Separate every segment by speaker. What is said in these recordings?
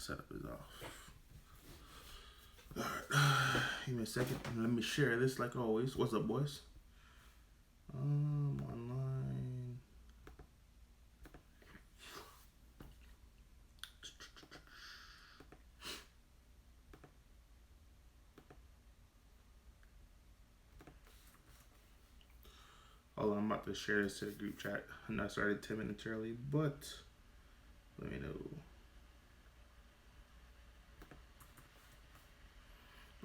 Speaker 1: setup is off. Alright, give me a second. Let me share this like always. What's up, boys? Online. Hold on, I'm about to share this to the group chat. And I started 10 minutes early, but let me know.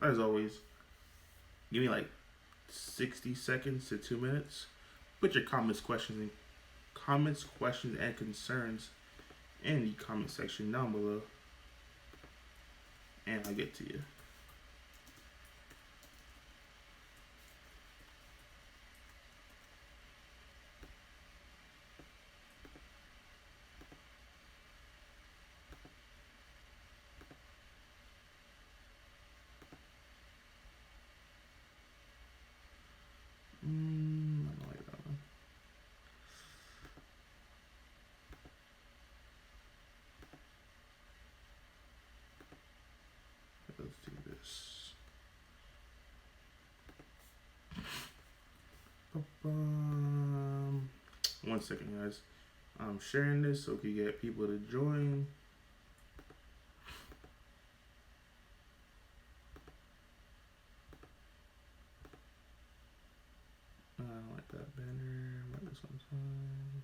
Speaker 1: As always, give me like 60 seconds to 2 minutes. Put your comments, questions, and concerns in the comment section down below, and I'll get to you. I don't like that one. Let's do this. 1 second, guys. I'm sharing this so we can get people to join. I don't like that banner. Like this one's fine.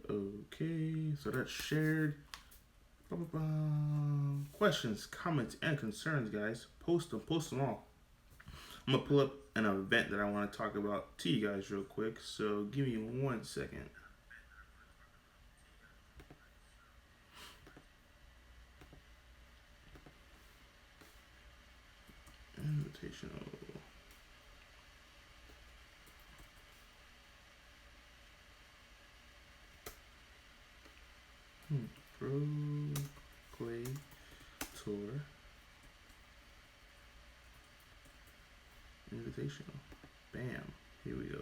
Speaker 1: Okay, so that's shared. Questions, comments, and concerns, guys. Post them all. I'm gonna pull up an event that I want to talk about to you guys real quick. So give me 1 second. Invitational. Pro Play Tour Invitational. Bam. Here we go.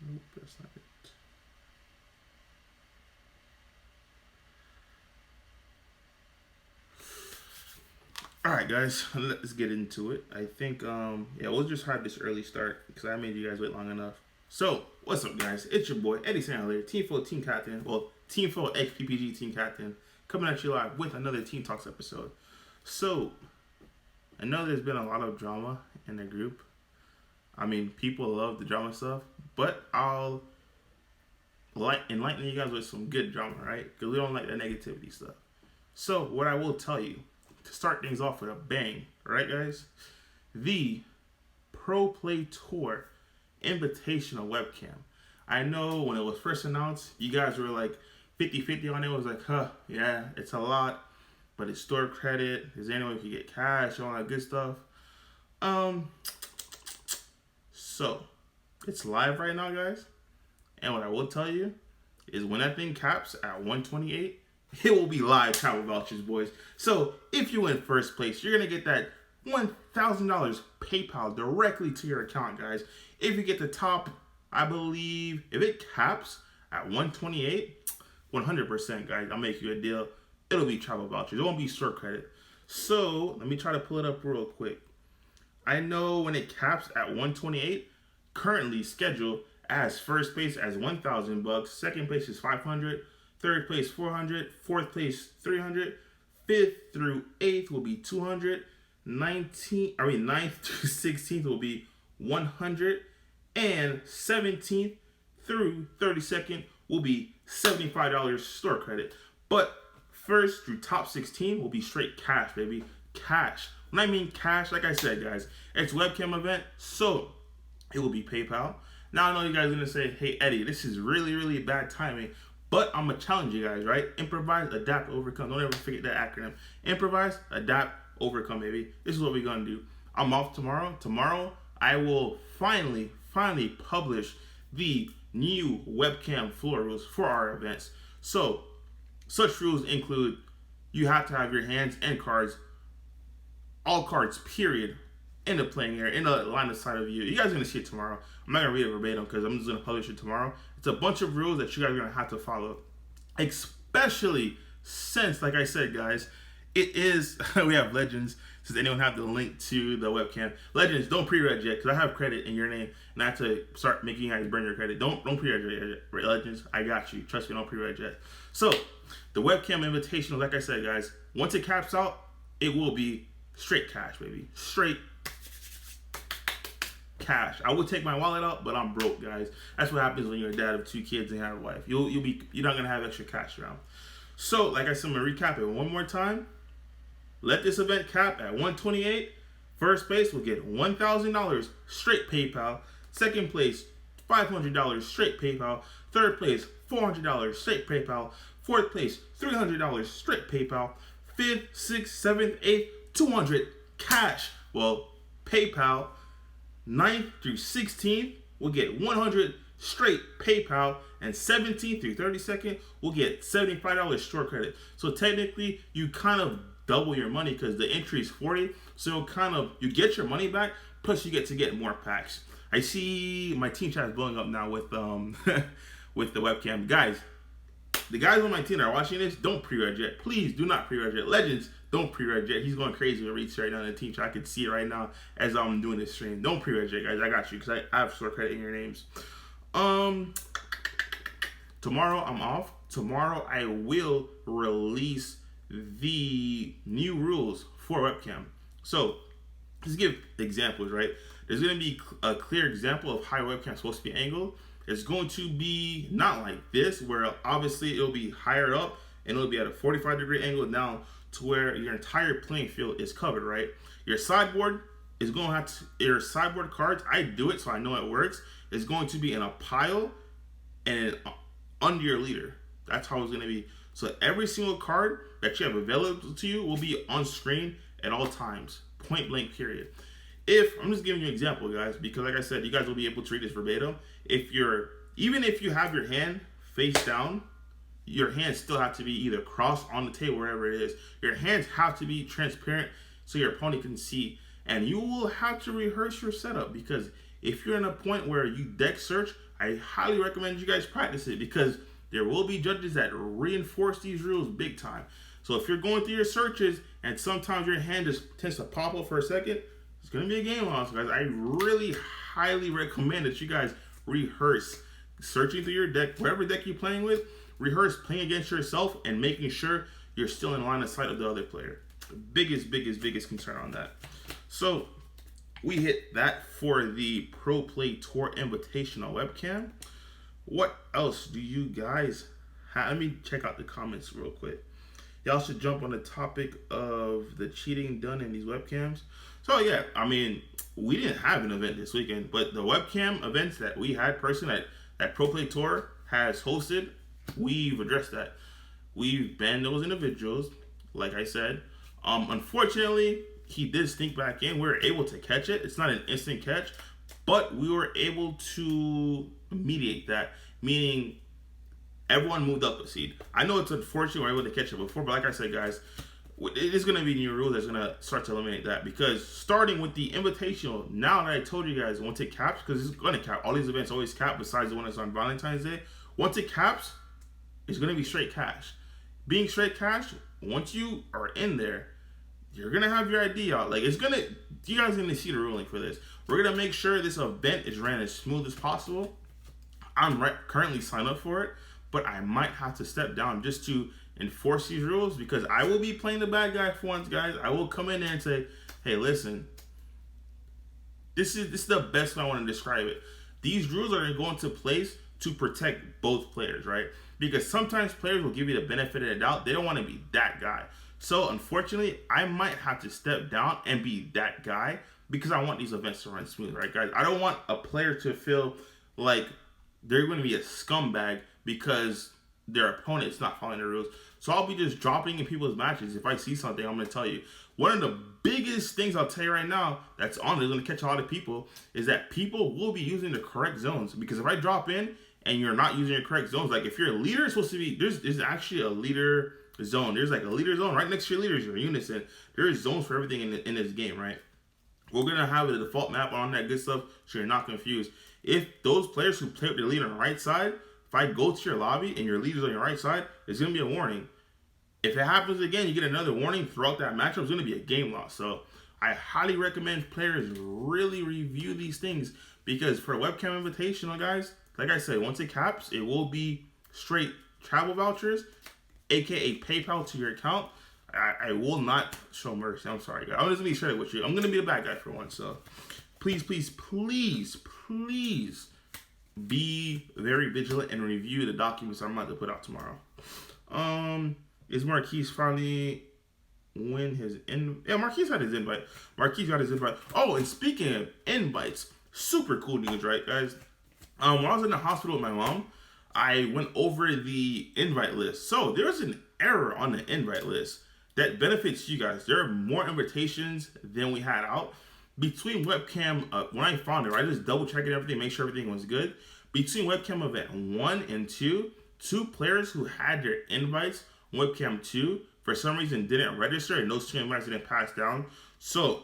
Speaker 1: Nope, that's not it. Alright, guys, let's get into it. I think, we'll just have this early start because I made you guys wait long enough. So, what's up, guys? It's your boy, Eddie Sandler, Team Full Team Captain, well, Team Full XPPG Team Captain, coming at you live with another Team Talks episode. So, I know there's been a lot of drama in the group. I mean, people love the drama stuff, but I'll enlighten you guys with some good drama, right? Because we don't like the negativity stuff. So, what I will tell you, to start things off with a bang, right, guys? The Pro Play Tour Invitational Webcam. I know when it was first announced, you guys were like 50-50 on it. It was like, yeah, it's a lot, but it's store credit. Is there any way we can get cash, all that good stuff? So it's live right now, guys. And what I will tell you is when that thing caps at 128, it will be live travel vouchers, boys. So if you win first place, you're gonna get that $1,000 PayPal directly to your account, guys. If you get the top, I believe, if it caps at 128, 100%, guys, I'll make you a deal. It'll be travel vouchers. It won't be store credit. So let me try to pull it up real quick. I know when it caps at 128, currently scheduled as first place as $1,000, second place is $500, third place $400, fourth place $300, fifth through eighth will be $200. 9th through 16th will be $100, and 17th through 32nd will be $75 store credit. But first through top 16 will be straight cash, baby. Cash. When I mean cash, like I said, guys, it's a webcam event, so it will be PayPal. Now I know you guys are gonna say, hey Eddie, this is really, really bad timing. But I'm gonna challenge you guys, right? Improvise, adapt, overcome. Don't ever forget that acronym. Improvise, adapt, overcome, baby. This is what we're gonna do. I'm off tomorrow. Tomorrow, I will finally publish the new webcam floor rules for our events. So, such rules include you have to have your hands and cards, all cards, period, in the playing area, in the line of sight of you. You guys are going to see it tomorrow. I'm not going to read it verbatim because I'm just going to publish it tomorrow. It's a bunch of rules that you guys are going to have to follow. Especially since, like I said, guys, it is, we have Legends. Does anyone have the link to the webcam? Legends, don't pre-reg yet because I have credit in your name and I have to start making you guys burn your credit. Don't pre-reg yet, Legends. I got you. Trust me, don't pre-reg yet. So, the webcam invitational, like I said, guys, once it caps out, it will be straight cash, baby. Straight cash. I would take my wallet out, but I'm broke, guys. That's what happens when you're a dad of 2 kids and have a wife. You're not gonna have extra cash around. So, like I said, I'm gonna recap it one more time. Let this event cap at 128. First place will get $1,000 straight PayPal. Second place, $500 straight PayPal. Third place, $400 straight PayPal. Fourth place, $300 straight PayPal. Fifth, sixth, seventh, eighth, $200 cash. Well, PayPal. 9th through 16th will get $100 straight PayPal, and 17th through 32nd will get $75 store credit. So technically, you kind of double your money because the entry is 40. So kind of you get your money back, plus you get to get more packs. I see my team chat is blowing up now with with the webcam. Guys, the guys on my team that are watching this, don't pre-reg yet. Please do not pre-reg yet. Legends, don't pre-reg yet. He's going crazy with reach right now in the team chat. I can see it right now as I'm doing this stream. Don't pre-reg yet, guys. I got you because I have store credit in your names. Tomorrow I'm off. Tomorrow I will release the new rules for webcam. So, let's give examples, right? There's going to be a clear example of how your webcam is supposed to be angled. It's going to be not like this, where obviously it'll be higher up and it'll be at a 45-degree angle down to where your entire playing field is covered, right? Your sideboard is going to have to, your sideboard cards, I do it so I know it works, is going to be in a pile and under your leader. That's how it's going to be. So every single card that you have available to you will be on screen at all times, point blank period. If, I'm just giving you an example, guys, because like I said, you guys will be able to read this verbatim. Even if you have your hand face down, your hands still have to be either crossed on the table, wherever it is. Your hands have to be transparent so your opponent can see. And you will have to rehearse your setup, because if you're in a point where you deck search, I highly recommend you guys practice it, because there will be judges that reinforce these rules big time. So if you're going through your searches and sometimes your hand just tends to pop up for a second, it's going to be a game loss, guys. I really highly recommend that you guys rehearse searching through your deck, whatever deck you're playing with. Rehearse playing against yourself and making sure you're still in line of sight of the other player. The biggest concern on that. So we hit that for the Pro Play Tour Invitational webcam. What else do you guys have? Let me check out the comments real quick. Y'all should jump on the topic of the cheating done in these webcams. So yeah, I mean, we didn't have an event this weekend, but the webcam events that we had personally that Pro Play Tour has hosted, we've addressed that. We've banned those individuals, like I said. Unfortunately, he did stink back in. We were able to catch it. It's not an instant catch, but we were able to mediate that, meaning everyone moved up a seed. I know it's unfortunate we were able to catch it before, but like I said, guys, it is going to be new rules that's going to start to eliminate that, because starting with the invitational, now that I told you guys, once it caps, because it's going to cap, all these events always cap besides the one that's on Valentine's Day. Once it caps, it's going to be straight cash. Being straight cash, once you are in there, you're going to have your ID out. Like, it's going to, you guys are going to see the ruling for this. We're going to make sure this event is ran as smooth as possible. I'm currently signed up for it, but I might have to step down just to enforce these rules, because I will be playing the bad guy for once, guys. I will come in there and say, hey, listen, this is the best way I want to describe it. These rules are going to place to protect both players, right? Because sometimes players will give you the benefit of the doubt. They don't want to be that guy. So unfortunately, I might have to step down and be that guy, because I want these events to run smooth, right, guys? I don't want a player to feel like they're going to be a scumbag because their opponent's not following the rules. So I'll be just dropping in people's matches. If I see something, I'm going to tell you. One of the biggest things I'll tell you right now that's going to catch a lot of people is that people will be using the correct zones. Because if I drop in and you're not using your correct zones, like if your leader is supposed to be, there's actually a leader zone. There's like a leader zone right next to your leaders, your units, and there is zones for everything in this game, right? We're gonna have a default map on that good stuff, so you're not confused. If those players who play with their leader on the right side, if I go to your lobby and your leader's on your right side, there's gonna be a warning. If it happens again, you get another warning throughout that matchup. It's gonna be a game loss. So I highly recommend players really review these things, because for Webcam Invitational, guys, like I said, once it caps, it will be straight travel vouchers, aka PayPal to your account. I will not show mercy. I'm sorry, guys. I'm just gonna be straight with you. I'm gonna be a bad guy for once. So please, please, please, please be very vigilant and review the documents I'm about to put out tomorrow. Is Marquise finally win his yeah, Marquise had his invite. Marquise got his invite. Oh, and speaking of invites, super cool news, right, guys? When I was in the hospital with my mom, I went over the invite list. So there's an error on the invite list that benefits you guys. There are more invitations than we had out. Between Webcam, when I found it, right, I just double checked everything, make sure everything was good. Between Webcam event 1 and 2, 2 players who had their invites on Webcam 2 for some reason didn't register, and those 2 invites didn't pass down. So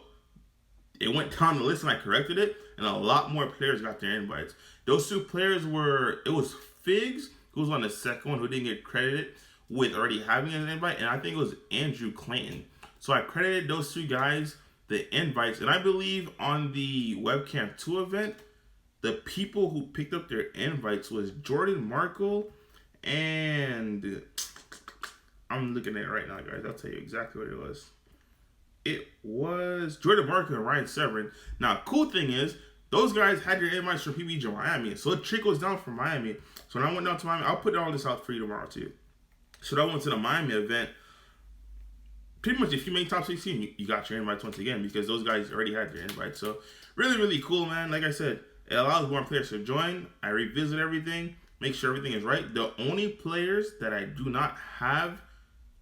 Speaker 1: it went down the list and I corrected it, and a lot more players got their invites. Those 2 players were, it was Figs, who was on the second one, who didn't get credited with already having an invite, and I think it was Andrew Clayton. So I credited those 2 guys the invites, and I believe on the Webcam 2 event, the people who picked up their invites was Jordan Markle, and I'm looking at it right now, guys. I'll tell you exactly what it was. It was Jordan Markle and Ryan Severin. Now, cool thing is, those guys had their invites for PBG Miami, so it trickles down from Miami. So when I went down to Miami, I'll put all this out for you tomorrow too. So I went to the Miami event. Pretty much, if you make top 16, you got your invites once again, because those guys already had their invites. So really, really cool, man. Like I said, it allows more players to join. I revisit everything, make sure everything is right. The only players that I do not have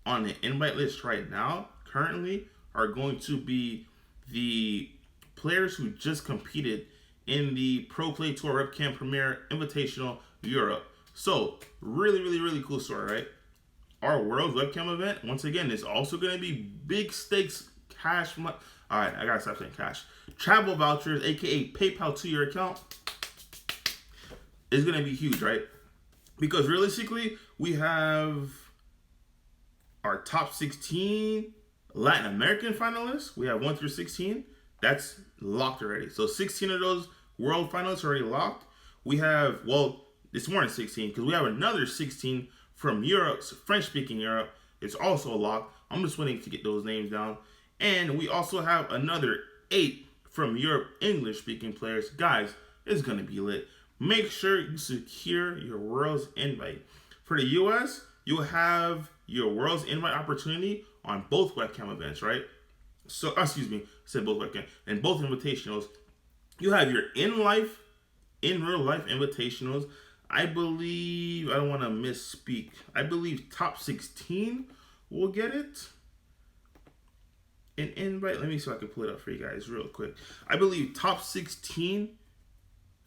Speaker 1: on the invite list right now, currently, are going to be the players who just competed in the Pro Play Tour Webcam Premier Invitational Europe. So really, really, really cool story, right? Our World Webcam event, once again, is also going to be big stakes cash. All right, I gotta stop saying cash. Travel vouchers, aka PayPal to your account, is going to be huge, right? Because realistically, we have our top 16 Latin American finalists. We have 1 through 16. That's locked already. So 16 of those world finalists are already locked. We have, well, it's more than 16, because we have another 16 from Europe, French-speaking Europe. It's also locked. I'm just waiting to get those names down. And we also have another 8 from Europe, English-speaking players. Guys, it's going to be lit. Make sure you secure your World's invite. For the US, you'll have your World's invite opportunity on both Webcam events, right? So, excuse me, I said both Webcam. And both invitationals, you have your in real life invitationals. I believe, I don't want to misspeak, I believe top 16 will get it. An invite, let me see if I can pull it up for you guys real quick. I believe top 16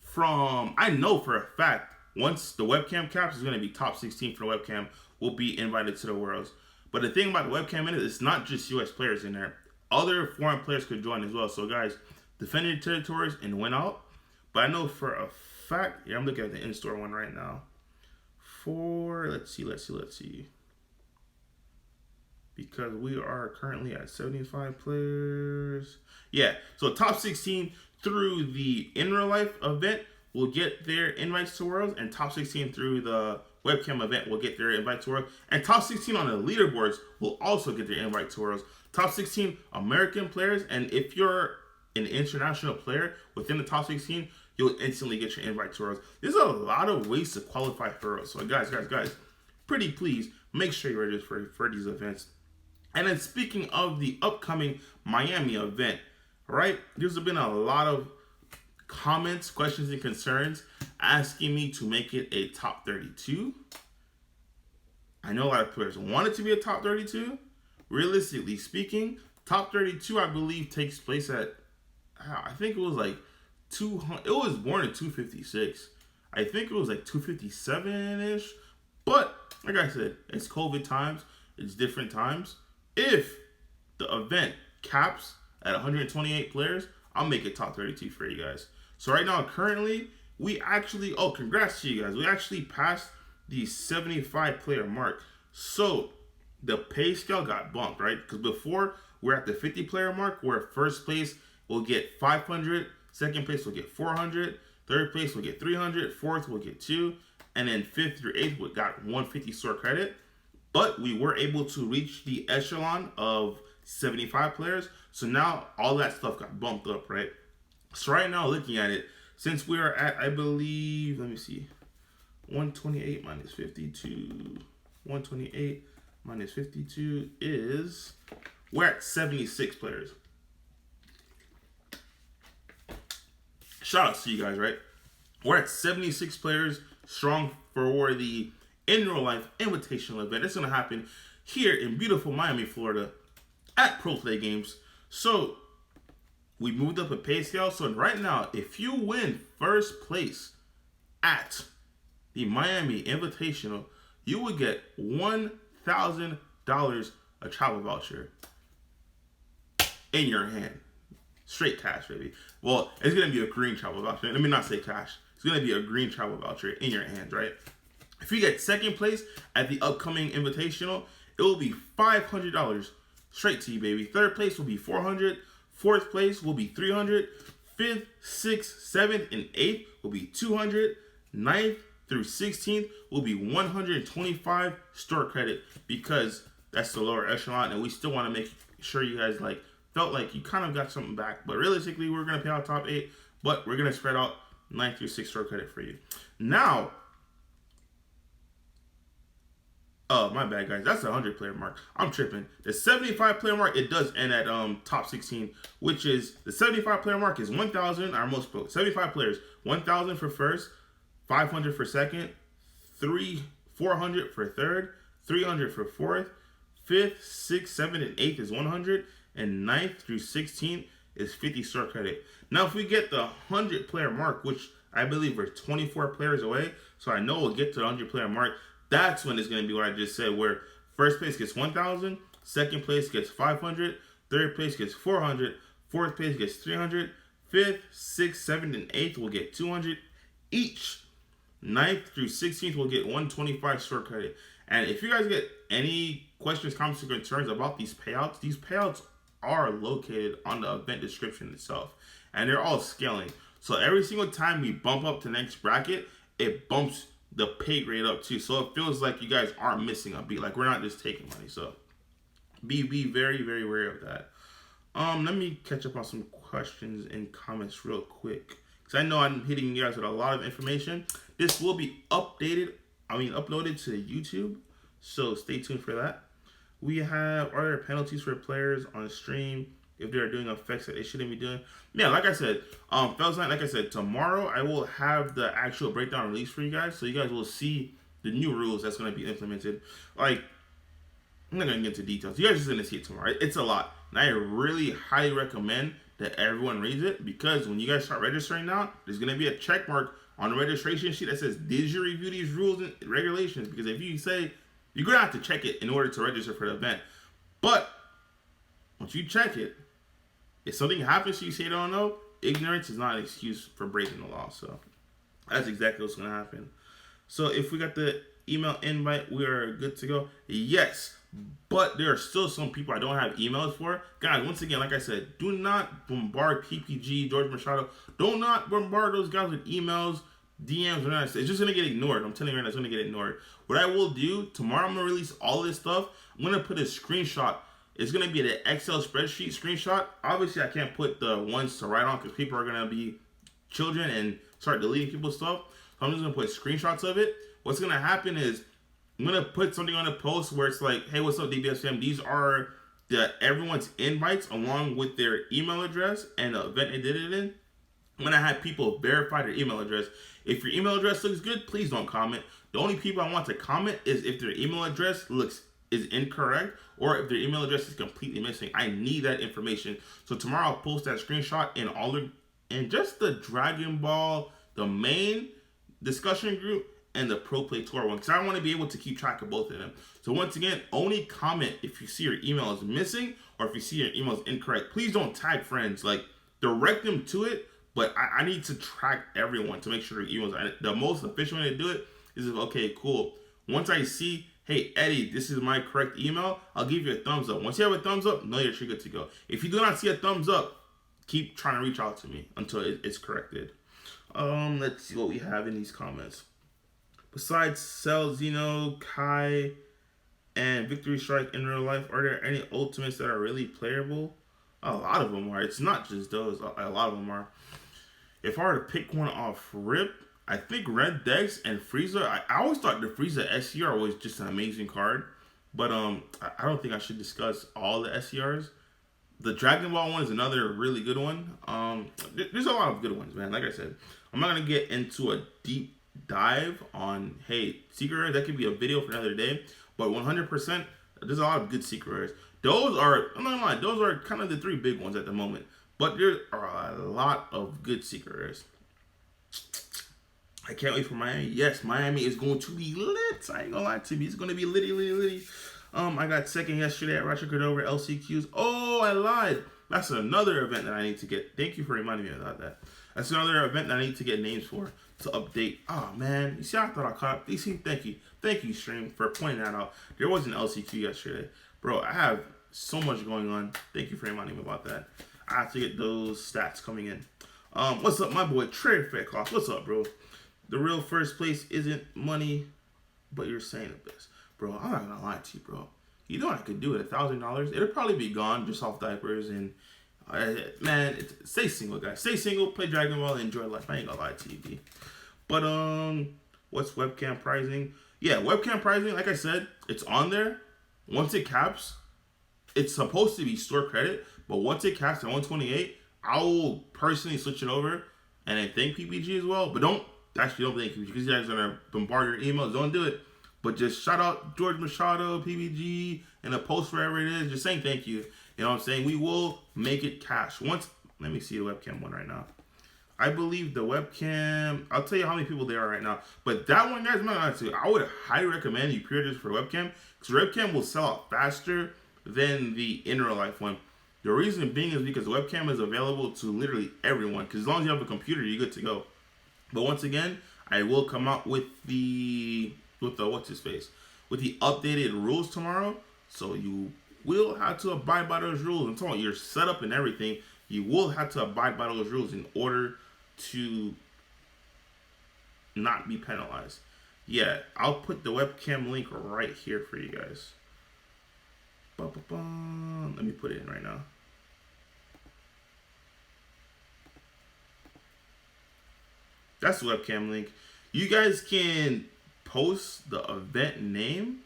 Speaker 1: from, I know for a fact, once the Webcam caps is going to be top 16 for the Webcam will be invited to the Worlds. But the thing about the Webcam is, it's not just US players in there. Other foreign players could join as well. So guys, defend your territories and win out. But I know for a fact, yeah, I'm looking at the in-store one right now. Let's see. Because we are currently at 75 players. Yeah, so top 16 through the in real life event will get their invites to Worlds, and top 16 through the Webcam event will get their invite to Worlds, and top 16 on the leaderboards will also get their invite to Worlds. Top 16 American players, and if you're an international player within the top 16, you'll instantly get your invite to Worlds. There's a lot of ways to qualify for Worlds. So guys, pretty please make sure you're registered for these events. And then speaking of the upcoming Miami event, right? There's been a lot of comments, questions, and concerns asking me to make it a top 32. I know a lot of players want it to be a top 32. Realistically speaking, top 32, I believe, takes place at, I think it was like 200. It was born in 256. I think it was like 257-ish. But like I said, it's COVID times. It's different times. If the event caps at 128 players, I'll make it top 32 for you guys. So right now, currently, we actually, oh, congrats to you guys. We actually passed the 75 player mark. So the pay scale got bumped, right? Because before, we're at the 50 player mark, where first place will get 500, second place will get 400, third place will get 300, fourth will get 2, and then fifth through eighth we got 150 store credit. But we were able to reach the echelon of 75 players. So now all that stuff got bumped up, right? So right now, looking at it, since we are at, I believe, let me see, 128 minus 52. 128 minus 52 is, we're at 76 players. Shout out to you guys, right? We're at 76 players strong for the in real life invitational event. It's going to happen here in beautiful Miami, Florida at Pro Play Games. So we moved up a pay scale. So right now, if you win first place at the Miami Invitational, you would get $1,000 a travel voucher in your hand. Straight cash, baby. Well, it's going to be a green travel voucher. Let me not say cash. It's going to be a green travel voucher in your hands, right? If you get second place at the upcoming Invitational, it will be $500 straight to you, baby. Third place will be $400. Fourth place will be $300. Fifth, sixth, seventh, and eighth will be $200. Ninth through 16th will be 125 store credit, because that's the lower echelon, and we still want to make sure you guys felt like you kind of got something back. But realistically, we're gonna pay out top 8, but we're gonna spread out 9 through 6 store credit for you. Now, oh, my bad, guys. That's the 100 player mark. I'm tripping. The 75 player mark, it does end at top 16, which is the 75 player mark is 1,000. Our most 75 players, 1,000 for first, 500 for second, 400 for third, 300 for fourth, fifth, sixth, seventh, and eighth is 100, and 9th through 16th is 50 store credit. Now, if we get the 100 player mark, which I believe we're 24 players away, so I know we'll get to the 100 player mark. That's when it's going to be what I just said, where first place gets 1,000, second place gets 500, third place gets 400, fourth place gets 300, fifth, sixth, seventh, and eighth will get 200 each. 9th through 16th will get 125 store credit. And if you guys get any questions, comments, or concerns about these payouts are located on the event description itself, and they're all scaling. So every single time we bump up to the next bracket, it bumps the pay grade up too. So it feels like you guys aren't missing a beat. Like, we're not just taking money. So be very, very wary of that. Let me catch up on some questions and comments real quick, because I know I'm hitting you guys with a lot of information. This will be uploaded to YouTube, so stay tuned for that. We have, are there penalties for players on stream if they're doing effects that they shouldn't be doing? Yeah, like I said, Fells Night, like I said, tomorrow I will have the actual breakdown release for you guys, so you guys will see the new rules that's going to be implemented. Like, I'm not going to get into details. You guys are just going to see it tomorrow. It's a lot, and I really highly recommend that everyone reads it, because when you guys start registering now, there's going to be a check mark on the registration sheet that says, did you review these rules and regulations? Because if you say, you're going to have to check it in order to register for the event. But once you check it, if something happens to you say you don't know, ignorance is not an excuse for breaking the law. So that's exactly what's going to happen. So if we got the email invite, we are good to go. Yes, but there are still some people I don't have emails for. Guys, once again, like I said, do not bombard PPG, George Machado. Do not bombard those guys with emails, DMs, or anything. It's just going to get ignored. I'm telling you right now, it's going to get ignored. What I will do, tomorrow I'm going to release all this stuff. I'm going to put a screenshot. It's going to be the Excel spreadsheet screenshot. Obviously, I can't put the ones to write on, because people are going to be children and start deleting people's stuff. So I'm just going to put screenshots of it. What's going to happen is, I'm going to put something on the post where it's like, hey, what's up, DBS fam? These are everyone's invites along with their email address and the event they did it in. I'm going to have people verify their email address. If your email address looks good, please don't comment. The only people I want to comment is if their email address is incorrect, or if their email address is completely missing. I need that information. So tomorrow I'll post that screenshot in just the Dragon Ball, the main discussion group and the Pro Play Tour one, because I want to be able to keep track of both of them. So once again, only comment if you see your email is missing or if you see your email is incorrect. Please don't tag friends. Like, direct them to it, but I need to track everyone to make sure their emails are. The most efficient way to do it is if, okay, cool. Once I see, hey, Eddie, this is my correct email, I'll give you a thumbs up. Once you have a thumbs up, know you're good to go. If you do not see a thumbs up, keep trying to reach out to me until it's corrected. Let's see what we have in these comments. Besides Cell, Xeno, Kai, and Victory Strike in real life, are there any ultimates that are really playable? A lot of them are. It's not just those. A lot of them are. If I were to pick one off rip, I think Red Dex and Frieza. I always thought the Frieza SCR was just an amazing card, but I don't think I should discuss all the SCRs. The Dragon Ball one is another really good one. There's a lot of good ones, man. Like I said, I'm not gonna get into a deep dive on, hey, secret rares. That could be a video for another day. But 100%, there's a lot of good secret rares. Those are, I'm not gonna lie, those are kind of the 3 big ones at the moment. But there are a lot of good secret rares. I can't wait for Miami. Yes, Miami is going to be lit. I ain't gonna lie to you. It's gonna be litty. I got second yesterday at Ratchet Cordova LCQs. Oh, I lied. That's another event that I need to get. Thank you for reminding me about that. That's another event that I need to get names for to update. Oh man, you see, I thought I caught up. You see, thank you, stream, for pointing that out. There was an LCQ yesterday, bro. I have so much going on. Thank you for reminding me about that. I have to get those stats coming in. What's up, my boy Trey Faircloth? What's up, bro? The real first place isn't money, but you're saying the best, bro. I'm not gonna lie to you, bro. You know what I could do at $1,000? It'll probably be gone just off diapers and. Man, stay single, guys. Stay single, play Dragon Ball, and enjoy life. I ain't gonna lie to you, B. But, what's webcam pricing? Yeah, webcam pricing, like I said, it's on there. Once it caps, it's supposed to be store credit, but once it caps at 128, I will personally switch it over and then thank PPG as well. But don't thank PPG because you guys are gonna bombard your emails. Don't do it. But just shout out George Machado, PPG, and a post wherever it is. Just saying thank you. You know what I'm saying? We will make it cash. Once, let me see the webcam one right now. I believe the webcam, I'll tell you how many people there are right now. But that one, guys, I would highly recommend you pre-order for webcam. Because webcam will sell out faster than the in real life one. The reason being is because the webcam is available to literally everyone. Because as long as you have a computer, you're good to go. But once again, I will come out with the what's his face? With the updated rules tomorrow. So you will have to abide by those rules. I'm talking about your setup and everything. You will have to abide by those rules in order to not be penalized. Yeah, I'll put the webcam link right here for you guys. Let me put it in right now. That's the webcam link. You guys can post the event name.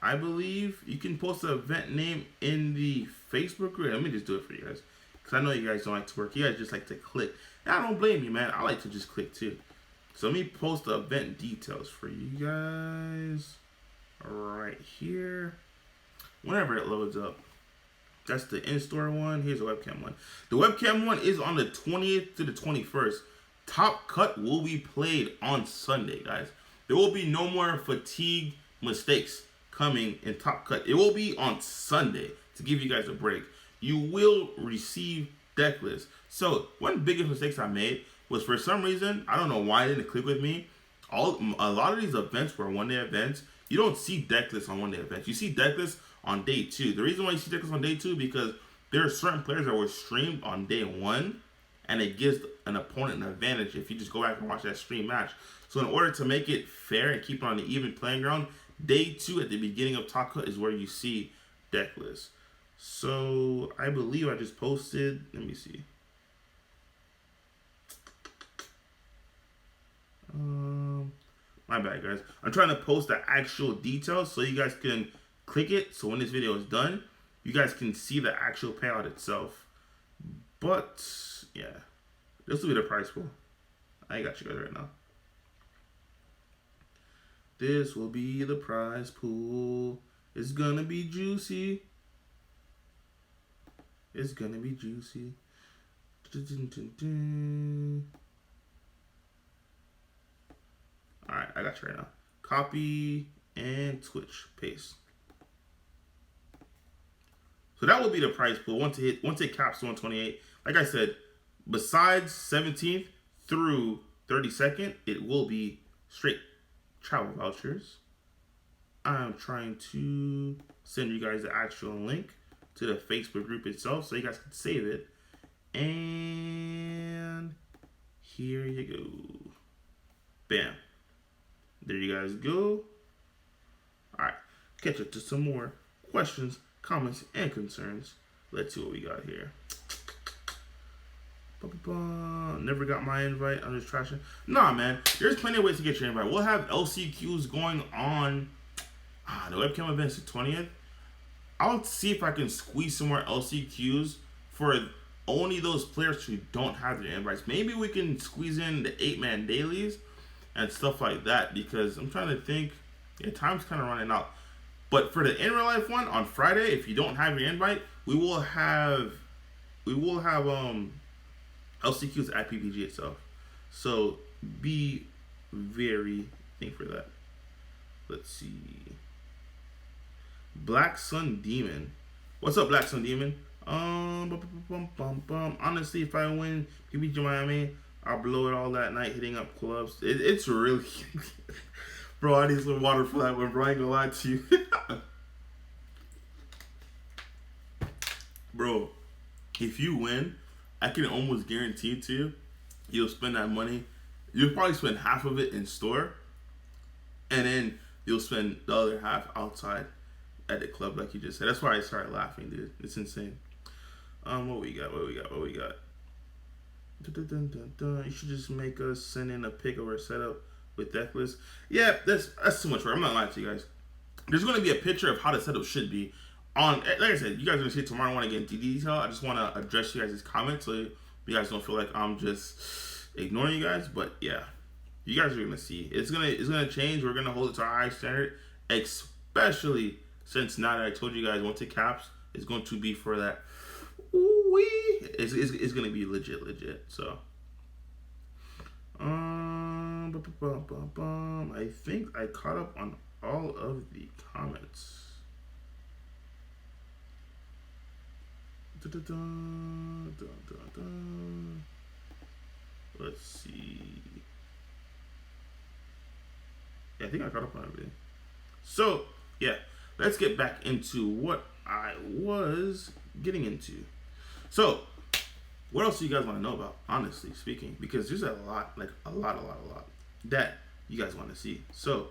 Speaker 1: I believe you can post the event name in the Facebook group. Let me just do it for you guys. Because I know you guys don't like to work. You guys just like to click. And I don't blame you, man. I like to just click too. So let me post the event details for you guys. Right here. Whenever it loads up. That's the in-store one. Here's the webcam one. The webcam one is on the 20th to the 21st. Top Cut will be played on Sunday, guys. There will be no more fatigue mistakes coming in Top Cut. It will be on Sunday to give you guys a break. You will receive deck lists. So one of the biggest mistakes I made was, for some reason, I don't know why it didn't click with me. A lot of these events were one-day events. You don't see deck lists on one-day events. You see deck lists on day 2. The reason why you see deck lists on day 2 because there are certain players that were streamed on day 1, and it gives an opponent an advantage if you just go back and watch that stream match. So in order to make it fair and keep it on the even playing ground, day 2 at the beginning of Top Cut is where you see deck lists. So I believe I just posted. Let me see. My bad, guys. I'm trying to post the actual details so you guys can click it. So when this video is done, you guys can see the actual payout itself. But yeah, this will be the price pool. I got you guys right now. This will be the prize pool. It's gonna be juicy. It's gonna be juicy. got you right now. Copy and Twitch paste. So that will be the price pool once it caps to 128. Like I said, besides 17th through 32nd, it will be straight travel vouchers. I'm trying to send you guys the actual link to the Facebook group itself so you guys can save it. And here you go. Bam. There you guys go. Alright, catch up to some more questions, comments, and concerns. Let's see what we got here. Never got my invite. I'm just trashing. Nah, man. There's plenty of ways to get your invite. We'll have LCQs going on. The webcam event's the 20th. I'll see if I can squeeze some more LCQs for only those players who don't have their invites. Maybe we can squeeze in the 8-man dailies and stuff like that, because I'm trying to think. Yeah, time's kind of running out. But for the in real life one on Friday, if you don't have your invite, we will have LCQs at PPG itself. So be very thankful for that. Let's see. Black Sun Demon. What's up, Black Sun Demon? Honestly, if I win PPG Miami, I'll blow it all that night hitting up clubs. It's really bro, I need some water for that one, bro. I ain't gonna lie to you. Bro, if you win, I can almost guarantee to you, you'll spend that money. You'll probably spend half of it in store, and then you'll spend the other half outside at the club, like you just said. That's why I started laughing, dude. It's insane. What we got? You should just make us send in a pic of our setup with deck list. Yeah, that's too much work. I'm not lying to you guys. There's going to be a picture of how the setup should be. Like I said, you guys are going to see it tomorrow. I want to get into detail. I just want to address you guys' comments so you guys don't feel like I'm just ignoring you guys. But yeah, you guys are going to see. It's gonna change. We're going to hold it to our high standard, especially since now that I told you guys once it caps, it's going to be for that. It's going to be legit. So, I think I caught up on all of the comments. Let's see. Yeah, I think I caught up on everything. So, yeah, let's get back into what I was getting into. So, what else do you guys want to know about, honestly speaking? Because there's a lot that you guys want to see. So,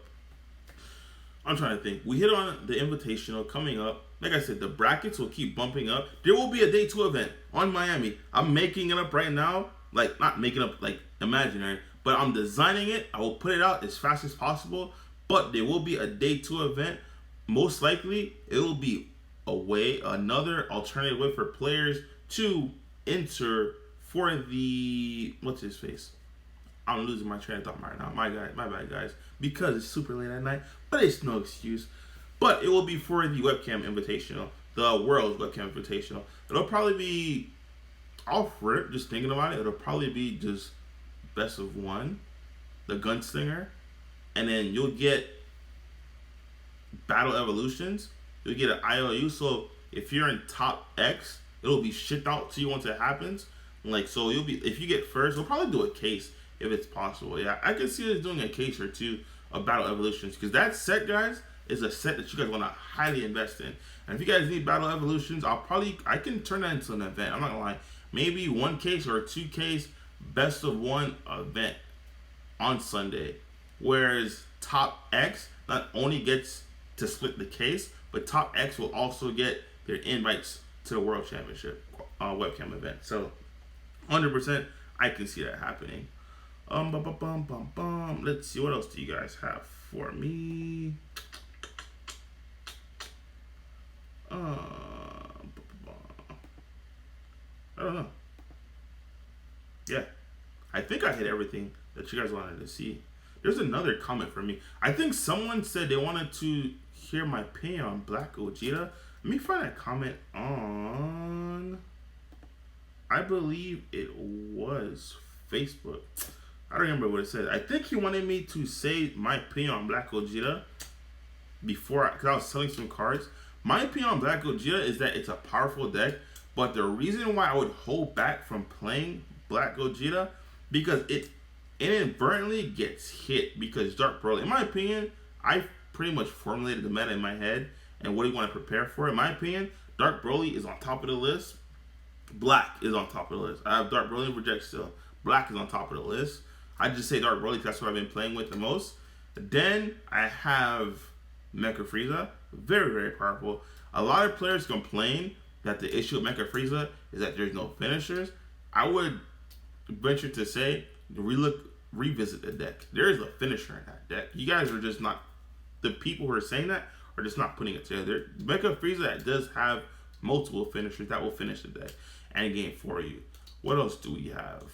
Speaker 1: I'm trying to think. We hit on the invitational coming up. Like I said, the brackets will keep bumping up. There will be a day 2 event on Miami. I'm making it up right now. Like, not making up like imaginary, but I'm designing it. I will put it out as fast as possible. But there will be a day 2 event. Most likely, it will be another alternative way for players to enter for the, what's his face? I'm losing my train of thought right now. My bad, guys. Because it's super late at night, but it's no excuse. But it will be for the Webcam Invitational, the World's Webcam Invitational. It'll probably be, off rip, just thinking about it, it'll probably be just best of 1, the Gunslinger, and then you'll get Battle Evolutions. You'll get an IOU. So if you're in top X, it'll be shipped out to you once it happens. Like, so you'll be, if you get first, we'll probably do a case if it's possible. Yeah, I can see us doing a case or two of Battle Evolutions, because that set, guys, is a set that you guys want to highly invest in. And if you guys need Battle Evolutions, I can turn that into an event. I'm not gonna lie. Maybe 1 case or 2 case best of 1 event on Sunday. Whereas top X not only gets to split the case, but top X will also get their invites to the World Championship webcam event. So 100% I can see that happening. Let's see, what else do you guys have for me? I don't know. Yeah, I think I hit everything that you guys wanted to see. There's another comment from me. I think someone said they wanted to hear my opinion on Black Ojeda. Let me find that comment on, I believe it was Facebook. I don't remember what it said. I think he wanted me to say my opinion on Black Gogeta before, because I was selling some cards. My opinion on Black Gogeta is that it's a powerful deck, but the reason why I would hold back from playing Black Gogeta, because it inadvertently gets hit because Dark Broly. In my opinion, I pretty much formulated the meta in my head and what do you want to prepare for. In my opinion, Dark Broly is on top of the list. Black is on top of the list. I have Dark Broly and Reject still. Black is on top of the list. I just say Dark Broly because that's what I've been playing with the most. Then I have Mecha Frieza. Very, very powerful. A lot of players complain that the issue with Mecha Frieza is that there's no finishers. I would venture to say, revisit the deck. There is a finisher in that deck. You guys are just not, the people who are saying that are just not putting it together. Mecha Frieza does have multiple finishers that will finish the deck and game for you. What else do we have?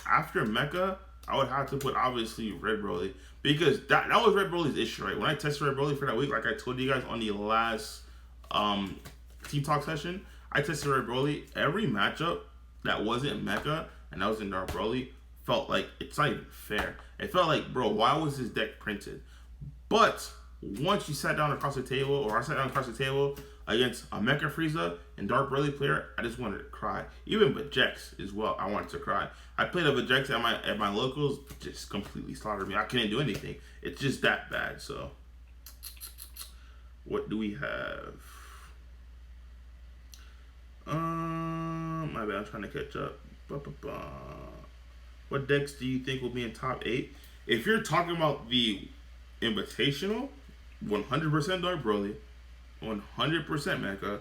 Speaker 1: After Mecha, I would have to put obviously Red Broly, because that was Red Broly's issue, right? When I tested Red Broly for that week, like I told you guys on the last Team Talk session, I tested Red Broly. Every matchup that wasn't Mecha and that was in Dark Broly felt like it's not even fair. It felt like, bro, why was this deck printed? But once you sat down across the table, or I sat down across the table against a Mecha Frieza and Dark Broly player, I just wanted to cry. Even Vejex as well, I wanted to cry. I played a Vejex at my locals, just completely slaughtered me. I couldn't do anything. It's just that bad. So, what do we have? My bad, I'm trying to catch up. What decks do you think will be in top 8? If you're talking about the Invitational, 100% Dark Broly, 100% Mecha,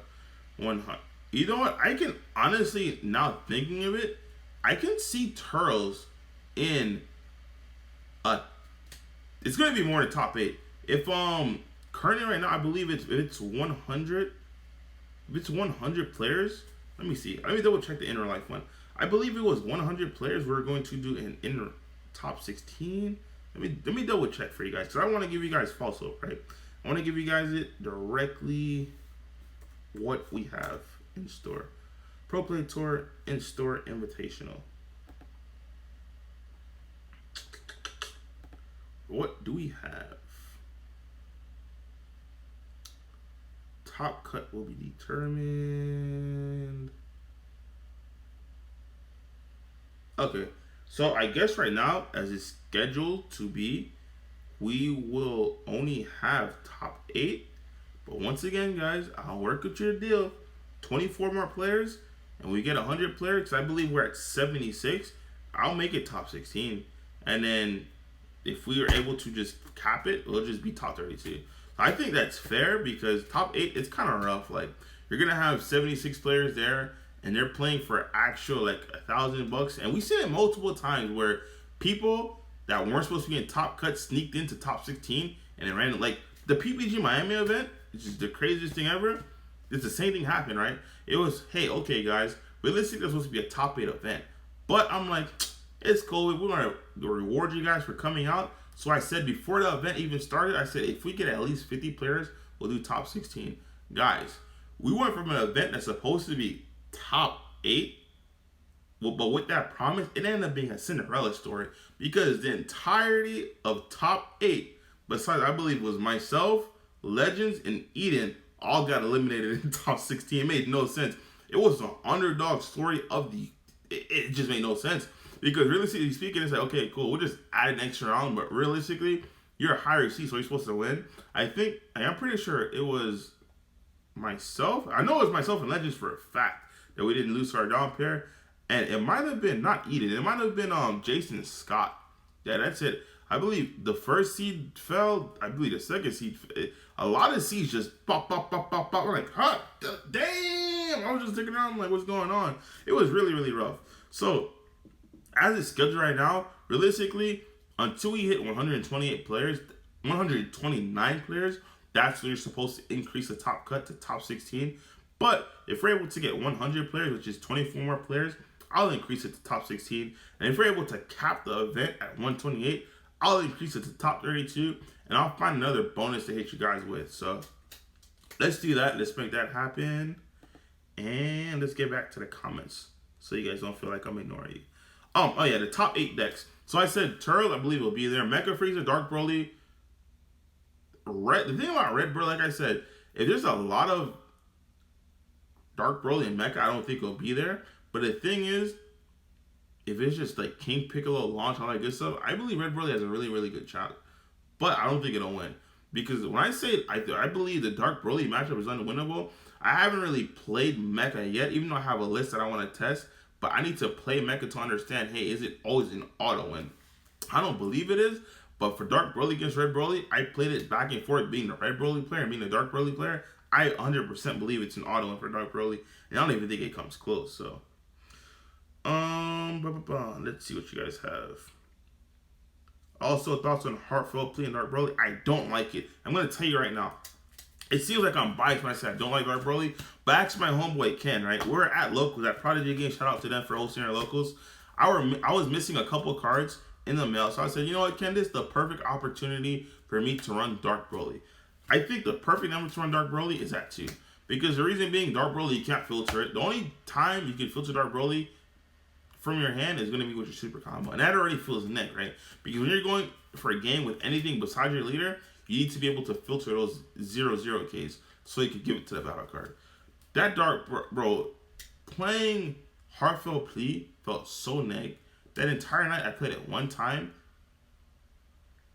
Speaker 1: 100. You know what? I can honestly, now thinking of it, I can see Turtles in a. It's going to be more in the top 8. If currently right now I believe it's 100. If it's 100 players, let me see. Let me double check the Inner Life one. I believe it was 100 players. We're going to do an inner top 16. Let me double check for you guys, because I want to give you guys false hope, right? I want to give you guys it directly what we have in store. Pro Play Tour in store invitational. What do we have? Top cut will be determined. Okay, so I guess right now, as it's scheduled to be, we will only have top 8. But once again, guys, I'll work with your deal. 24 more players, and we get 100 players, because I believe we're at 76. I'll make it top 16. And then if we are able to just cap it, it'll just be top 32. I think that's fair, because top 8, it's kind of rough. Like, you're going to have 76 players there, and they're playing for actual, like, $1,000. And we seen it multiple times where people that weren't supposed to be in top cut sneaked into top 16, and it ran, like, the PPG Miami event, which is the craziest thing ever. It's the same thing happened, right? It was, hey, okay, guys, realistically, it's supposed to be a top 8 event. But I'm like, it's cool. We want to reward you guys for coming out. So I said before the event even started, I said, if we get at least 50 players, we'll do top 16. Guys, we went from an event that's supposed to be top 8, but with that promise, it ended up being a Cinderella story, because the entirety of top 8, besides I believe it was myself, Legends, and Eden, all got eliminated in top 16. It made no sense. It was an underdog story of the. It just made no sense, because realistically speaking, it's like, okay, cool, we'll just add an extra round, but realistically, you're a higher seed, so you're supposed to win. I'm pretty sure it was myself. I know it was myself and Legends for a fact that we didn't lose to our down pair, and it might have been not Eden. It might have been Jason Scott. Yeah, that's it. I believe the first seed fell. I believe the second seed. A lot of seeds just pop. I'm like, huh, damn. I was just looking around, I'm like, what's going on? It was really, really rough. So, as it's scheduled right now, realistically, until we hit 129 players, that's when you're supposed to increase the top cut to top 16. But if we're able to get 100 players, which is 24 more players, I'll increase it to top 16. And if we're able to cap the event at 128, I'll increase it to top 32. And I'll find another bonus to hit you guys with. So let's do that. Let's make that happen. And let's get back to the comments, so you guys don't feel like I'm ignoring you. Oh yeah, the top 8 decks. So I said Turtle, I believe will be there. Mecha Freezer, Dark Broly, Red. The thing about Red Broly, like I said, if there's a lot of Dark Broly and Mecha, I don't think it'll be there. But the thing is, if it's just like King Piccolo launch, all that good stuff, I believe Red Broly has a really, really good shot. But I don't think it'll win. Because when I say I believe the Dark Broly matchup is unwinnable, I haven't really played Mecha yet, even though I have a list that I want to test. But I need to play Mecha to understand, hey, is it always an auto win? I don't believe it is. But for Dark Broly against Red Broly, I played it back and forth, being the Red Broly player and being the Dark Broly player. I 100% believe it's an auto win for Dark Broly. And I don't even think it comes close, so. Let's see what you guys have. Also, thoughts on Heartfelt Plea and Dark Broly? I don't like it. I'm going to tell you right now. It seems like I'm biased when I say I don't like Dark Broly, but actually my homeboy Ken, right? We're at Locals, at Prodigy Game. Shout out to them for hosting our Locals. I was missing a couple cards in the mail, so I said, you know what, Ken, this is the perfect opportunity for me to run Dark Broly. I think the perfect number to run Dark Broly is at 2. Because the reason being, Dark Broly, you can't filter it. The only time you can filter Dark Broly from your hand is going to be with your super combo. And that already feels neck, right? Because when you're going for a game with anything besides your leader, you need to be able to filter those 0/0 Ks so you can give it to the battle card. That Dark Bro, playing Heartfelt Plea felt so neg. That entire night I played it one time,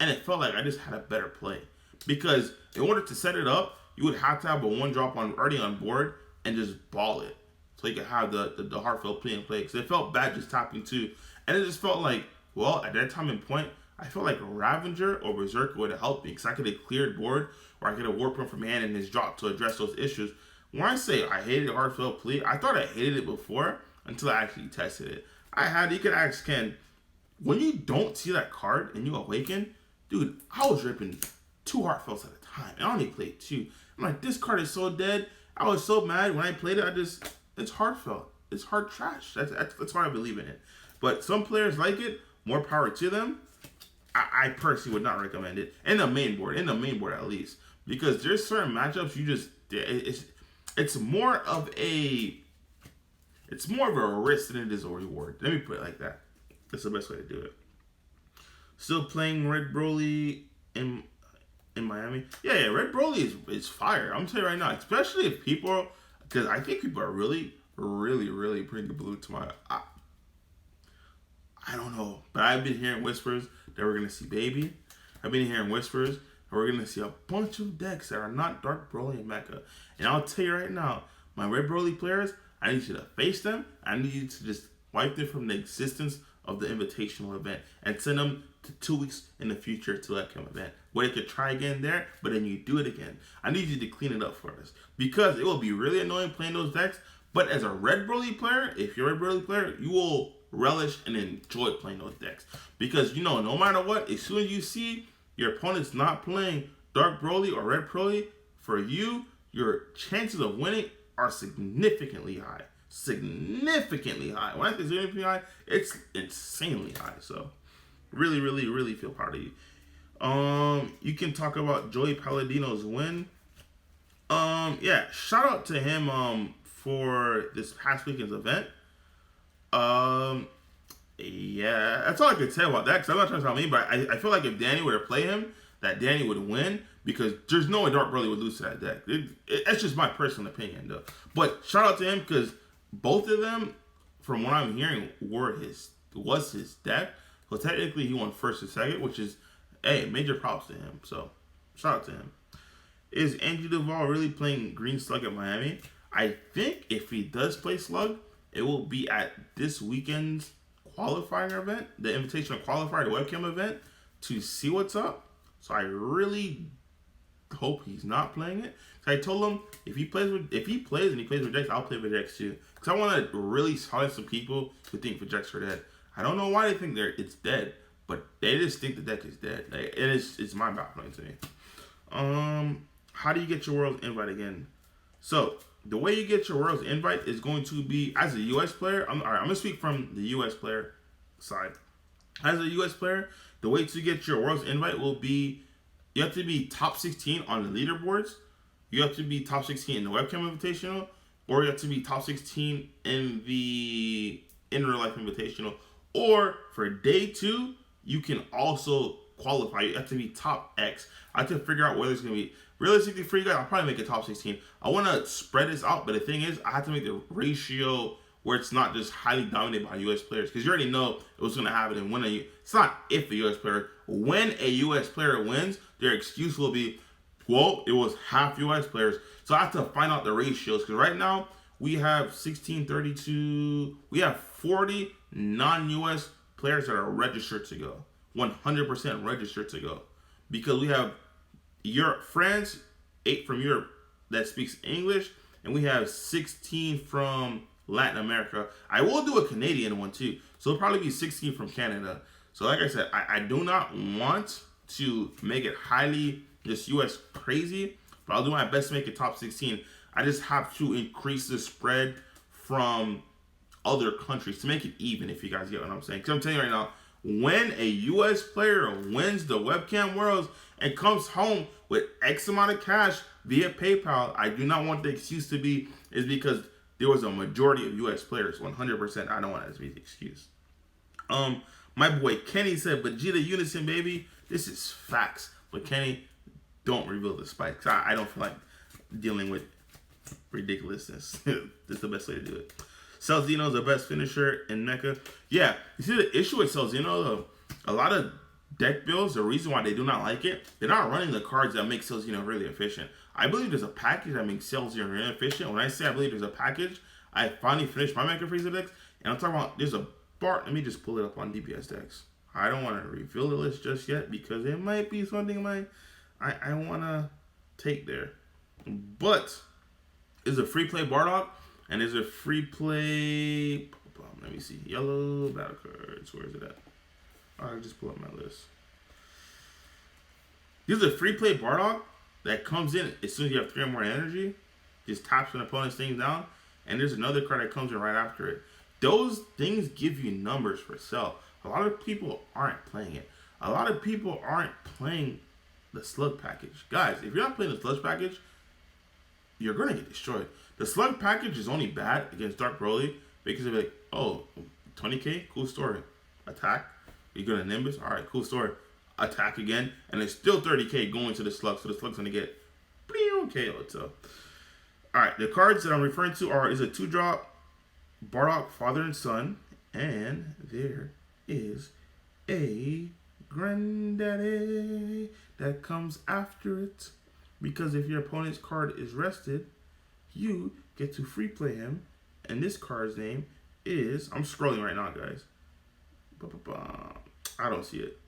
Speaker 1: and it felt like I just had a better play. Because in order to set it up, you would have to have a 1-drop already on board and just ball it. So you could have the Heartfelt Plea in play. Because it felt bad just tapping 2. And it just felt like, well, at that time and point, I felt like Ravager or Berserker would have helped me. Because I could have cleared board, or I could have warped him from hand and his drop to address those issues. When I say I hated Heartfelt Plea, I thought I hated it before until I actually tested it. You could ask Ken, when you don't see that card and you awaken, dude, I was ripping 2 Heartfelts at a time. And I only played 2. I'm like, this card is so dead. I was so mad when I played it. It's heartfelt. It's hard trash. That's why I believe in it. But some players like it. More power to them. I personally would not recommend it. In the main board at least. Because there's certain matchups it's more of a risk than it is a reward. Let me put it like that. That's the best way to do it. Still playing Red Broly in Miami. Yeah, Red Broly is fire. I'm telling you right now, especially if people, because I think people are really, really, really bringing blue to my. I don't know, but I've been hearing whispers that we're gonna see Baby. I've been hearing whispers that we're gonna see a bunch of decks that are not Dark Broly and Mecha. And I'll tell you right now, my Red Broly players, I need you to face them. I need you to just wipe them from the existence of the invitational event and send them to 2 weeks in the future to that Webcam event where they could try again there, but then you do it again. I need you to clean it up for us because it will be really annoying playing those decks. But as a Red Broly player, if you're a Red Broly player, you will relish and enjoy playing those decks because no matter what, as soon as you see your opponent's not playing Dark Broly or Red Broly, for you, your chances of winning are significantly high. Significantly high. When I say significantly high, it's insanely high. So, really, really, really feel proud of you. You can talk about Joey Palladino's win. Yeah, shout out to him for this past weekend's event. Yeah, that's all I could say about that because I'm not trying to tell me, but I feel like if Danny were to play him, that Danny would win because there's no way Dark Broly would lose to that deck. That's just my personal opinion, though. But shout out to him because both of them, from what I'm hearing, was his deck. So technically, he won first and second, which is, hey, major props to him. So shout out to him. Is Andrew Duvall really playing Green Slug at Miami? I think if he does play Slug, it will be at this weekend's qualifying event, the invitational qualifier, the Webcam event, to see what's up. So I really hope he's not playing it. So I told him if he plays and he plays with Jax, I'll play with Jax too. Because I want to really silence some people who think for Jax are dead. I don't know why they think it's dead, but they just think the deck is dead. Like, it's mind boggling to me. How do you get your World's Invite again? So the way you get your World's Invite is going to be as a US player. I'm gonna speak from the US player side. As a US player, the way to get your World's Invite will be you have to be top 16 on the leaderboards. You have to be top 16 in the Webcam Invitational, or you have to be top 16 in the In Real Life Invitational. Or for day 2, you can also qualify. You have to be top X. I have to figure out whether it's going to be realistically for you guys. I'll probably make a top 16. I want to spread this out, but the thing is, I have to make the ratio where it's not just highly dominated by U.S. players, because you already know it was going to happen. And when it's not if a U.S. player, when a U.S. player wins, their excuse will be, well, it was half U.S. players. So I have to find out the ratios, because right now we have 16, 32, we have 40 non-U.S. players that are registered to go, 100% registered to go, because we have France, 8 from Europe that speaks English, and we have 16 from Latin America. I will do a Canadian one too, so it'll probably be 16 from Canada. So like I said, I do not want to make it highly just US crazy, but I'll do my best to make it top 16. I just have to increase the spread from other countries to make it even, if you guys get what I'm saying. Because I'm telling you right now, when a US player wins the Webcam Worlds and comes home with X amount of cash via PayPal, I do not want the excuse to be is because there was a majority of U.S. players. 100%. I don't want that to be the excuse. My boy Kenny said, Vegeta Unison, baby. This is facts. But Kenny, don't reveal the spikes. I don't feel like dealing with ridiculousness. That's the best way to do it. Celzino is the best finisher in Mecha. Yeah, you see the issue with Celzino, a lot of deck builds, the reason why they do not like it, they're not running the cards that make Celzino really efficient. I believe there's a package that makes Celzino really efficient. When I say I believe there's a package, I finally finished my Mecha Frieza decks, and I'm talking about there's a bar. Let me just pull it up on DPS decks. I don't want to reveal the list just yet because it might be something I want to take there. But there's a free play Bardock, and there's a free play, let me see, yellow battle cards. Where is it at? I'll just pull up my list. There's a free play Bardock that comes in as soon as you have 3 or more energy. Just taps an opponent's thing down. And there's another card that comes in right after it. Those things give you numbers for sale. A lot of people aren't playing it. A lot of people aren't playing the slug package. Guys, if you're not playing the slug package, you're going to get destroyed. The slug package is only bad against Dark Broly because they're like, oh, 20k? Cool story. Attack. You go to Nimbus? Alright, cool story. Attack again. And it's still 30k going to the slug. So the slug's going to get KO'd. So, alright, the cards that I'm referring to is a 2-drop Bardock Father and Son. And there is a Granddaddy that comes after it. Because if your opponent's card is rested, you get to free play him. And this card's name is, I'm scrolling right now, guys. I don't see it.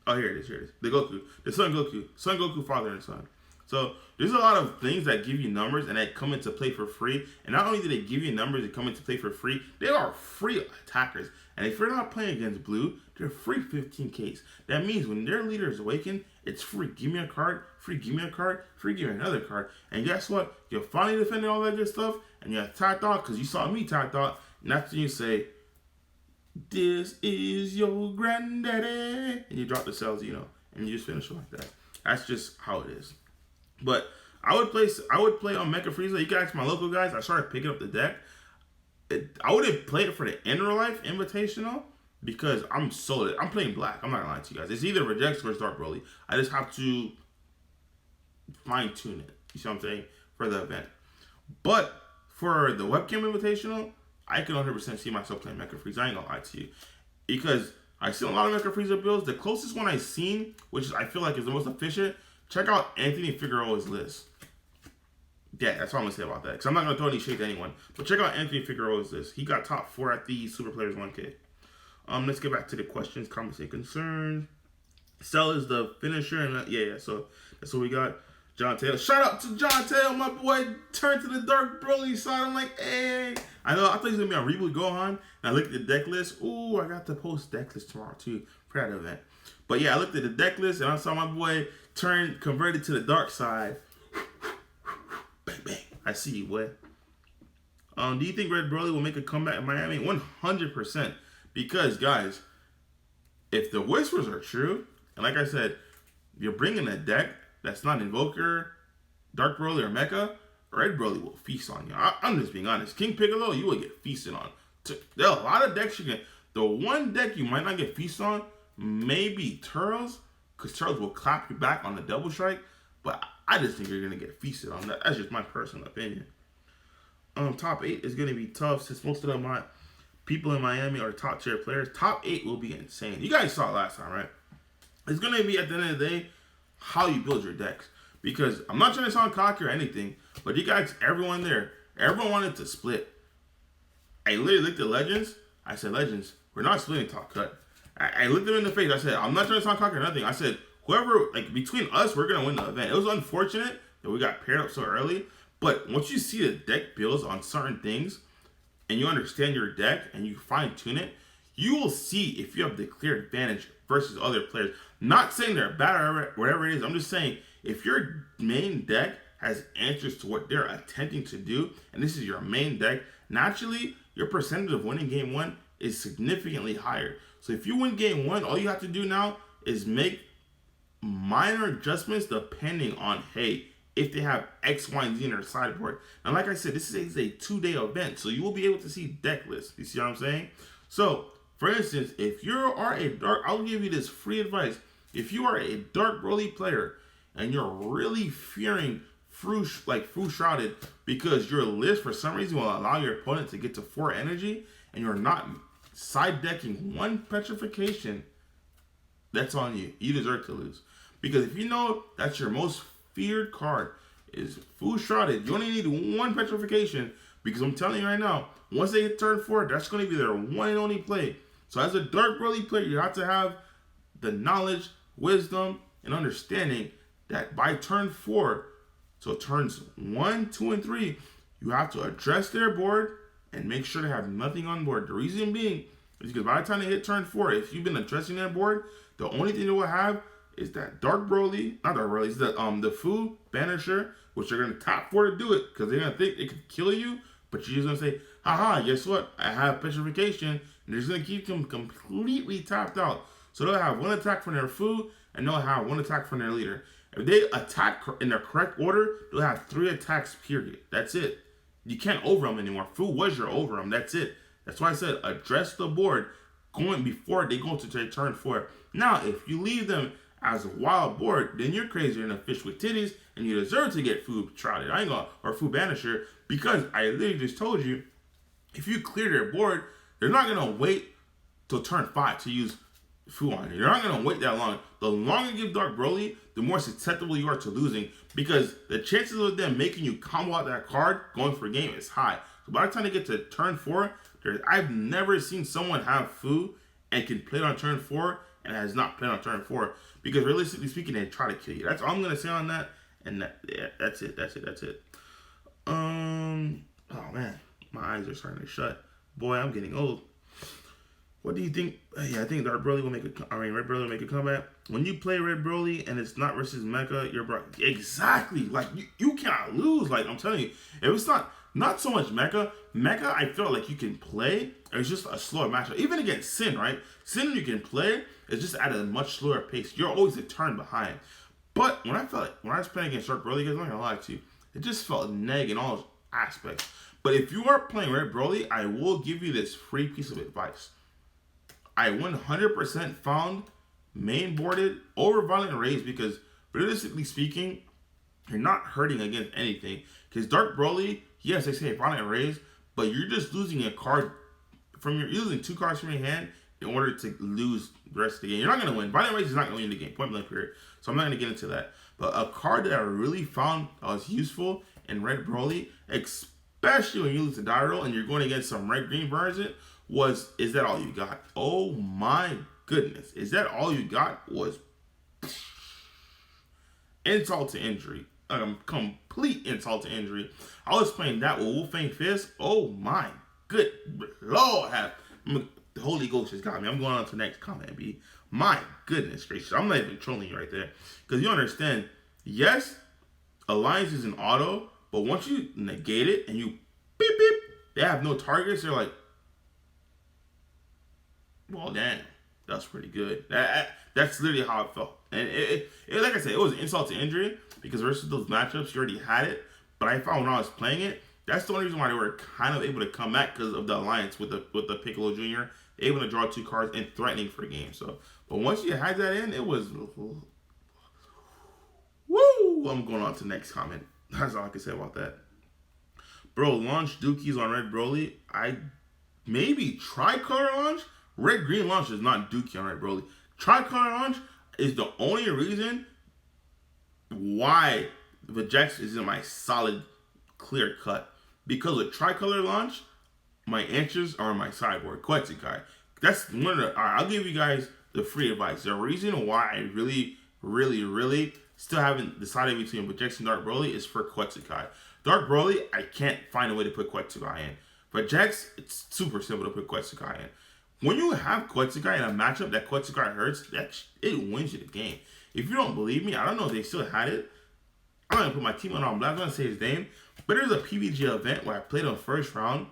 Speaker 1: Oh, here it is. The Goku. The Son Goku. Son Goku, Father and Son. So there's a lot of things that give you numbers and that come into play for free. And not only do they give you numbers that come into play for free, they are free attackers. And if you're not playing against blue, they're free 15Ks. That means when their leader is awakened, it's free. Give me a card, free, give me a card, free, give me another card. And guess what? You're finally defending all that good stuff, and you're tapped out because you saw me tapped out. And that's when you say, this is your granddaddy. And you drop the cells, and you just finish it like that. That's just how it is. But I would play on Mecha Frieza. You guys, my local guys, I started picking up the deck. I wouldn't play it for the In Real Life Invitational because I'm playing black. I'm not gonna lie to you guys. It's either Regex or it's Dark Broly. I just have to fine tune it. You see what I'm saying? For the event. But for the Webcam Invitational, I can 100% see myself playing Mecha Frieza. I ain't gonna lie to you. Because I've seen a lot of Mecha Frieza builds. The closest one I've seen, which I feel like is the most efficient, check out Anthony Figueroa's list. Yeah, that's all I'm going to say about that. Because I'm not going to throw any shade to anyone. But check out Anthony Figueroa's list. He got top 4 at the Super Players 1K. Let's get back to the questions, comments, and concerns. Cell is the finisher. And yeah, so that's what we got. John Taylor. Shout out to John Taylor, my boy. Turned to the Dark Broly side. I'm like, hey. I thought he was going to be on Reboot Gohan. And I looked at the deck list. Ooh, I got to post deck list tomorrow, too. For that event. But yeah, I looked at the deck list. And I saw my boy converted to the dark side. Bang, bang. I see you, boy. Do you think Red Broly will make a comeback in Miami? 100%. Because, guys, if the whispers are true, and like I said, you're bringing a deck that's not Invoker, Dark Broly, or Mecha, Red Broly will feast on you. I'm just being honest. King Piccolo, you will get feasted on. There are a lot of decks you can. The one deck you might not get feasted on, maybe Turtles, because Turtles will clap you back on the double strike. But I just think you're gonna get feasted on that. That's just my personal opinion. Top 8 is gonna be tough since most of them people in Miami are top tier players. Top 8 will be insane. You guys saw it last time, right? It's gonna be at the end of the day how you build your decks. Because I'm not trying to sound cocky or anything, but you guys, everyone there, everyone wanted to split. I literally looked at Legends. I said, Legends, we're not splitting top cut. I looked them in the face. I said, I'm not trying to sound cocky or nothing. I said, whoever, like between us, we're gonna win the event. It was unfortunate that we got paired up so early, but once you see the deck builds on certain things, and you understand your deck and you fine tune it, you will see if you have the clear advantage versus other players. Not saying they're bad or whatever it is. I'm just saying if your main deck has answers to what they're attempting to do, and this is your main deck, naturally your percentage of winning game 1 is significantly higher. So if you win game 1, all you have to do now is make minor adjustments depending on, hey, if they have X, Y, and Z in their sideboard. And like I said, this is a 2-day event, so you will be able to see deck lists. You see what I'm saying? So, for instance, if you are a dark, I'll give you this free advice. If you are a dark Broly player and you're really fearing Fu Shrouded because your list for some reason will allow your opponent to get to 4 energy and you're not side decking 1 petrification, that's on you. You deserve to lose. Because if you know that's your most feared card is Fu Shrouded, you only need 1 petrification, because I'm telling you right now, once they hit turn 4, that's going to be their one and only play. So as a Dark Broly player, you have to have the knowledge, wisdom, and understanding that by turn 4, so turns 1, 2, and 3, you have to address their board and make sure they have nothing on board. The reason being is because by the time they hit turn 4, if you've been addressing their board, the only thing they will have is that Dark Broly, not Dark Broly, it's the Fu Banisher, which they're going to top 4 to do it, because they're going to think it could kill you, but you're just going to say, haha, guess what? I have petrification, and they're just going to keep them completely tapped out. So they'll have 1 attack from their Fu, and they'll have 1 attack from their leader. If they attack in the correct order, they'll have 3 attacks, period. That's it. You can't over them anymore. Fu was your over them. That's it. That's why I said address the board going before they go to turn 4. Now, if you leave them as a wild board, then you're crazier than a fish with titties, and you deserve to get Fu Shrouded. I ain't gonna, or Fu Banisher, because I literally just told you, if you clear their board, they're not gonna wait till turn 5 to use Fu on you. You're not gonna wait that long. The longer you give Dark Broly, the more susceptible you are to losing, because the chances of them making you combo out that card going for a game is high. So by the time they get to turn 4, I've never seen someone have Fu and can play it on turn 4 and has not played on turn 4. Because realistically speaking, they try to kill you. That's all I'm gonna say on that. And that's it. Oh man, my eyes are starting to shut. Boy, I'm getting old. What do you think? Yeah, I think Red Broly will make a comeback. When you play Red Broly and it's not versus Mecha, you're exactly like you cannot lose. Like I'm telling you, if it's not so much Mecha, I feel like you can play. It's just a slower matchup. Even against Sin, right? Sin you can play. It's just at a much slower pace. You're always a turn behind. But when I was playing against Dark Broly, guys, I'm not gonna lie to you, it just felt neg in all aspects. But if you are playing Red Broly, I will give you this free piece of advice. I 100% found main boarded over Violent Rage, because realistically speaking, you're not hurting against anything. Because Dark Broly, yes, they say Violent Rage, but you're just losing a card you're losing 2 cards from your hand in order to lose the rest of the game. You're not going to win. Violent Rage is not going to win the game, point blank period. So I'm not going to get into that. But a card that I really found that was useful in Red Broly, especially when you lose the die roll and you're going against some red-green version, was, is that all you got? Oh my goodness. Is that all you got? Was insult to injury. Complete insult to injury. I was playing that with Wolfang Fist. Oh my good Lord. The Holy Ghost just got me. I'm going on to the next comment, B. My goodness gracious. I'm not even trolling you right there. Because you understand, yes, Alliance is an auto, but once you negate it and you beep beep, they have no targets, they're like, well, damn, that's pretty good. That's literally how it felt. And it like I said, it was an insult to injury, because versus those matchups, you already had it. But I found when I was playing it, that's the only reason why they were kind of able to come back, because of the alliance with the Piccolo Jr. able to draw 2 cards, and threatening for game. So, but once you had that in, it was woo. I'm going on to the next comment. That's all I can say about that. Bro, launch Dookies on Red Broly. I maybe tricolor launch. Red Green launch is not Dookie on Red Broly. Tricolor launch is the only reason why Vegeta isn't my solid clear cut. Because with tricolor launch, my answers are on my sideboard. Quetzalcoatl. That's one of the. Alright, I'll give you guys the free advice. The reason why I really still haven't decided between Vegeta and Dark Broly is for Quetzalcoatl. Dark Broly, I can't find a way to put Quetzalcoatl in. But Jax, it's super simple to put Quetzalcoatl in. When you have Quetzalcoatl in a matchup that Quetzalcoatl hurts, it wins you the game. If you don't believe me, I don't know if they still had it. I'm not going to put my team on black. I'm not going to say his name. But there's a PVG event where I played on first round.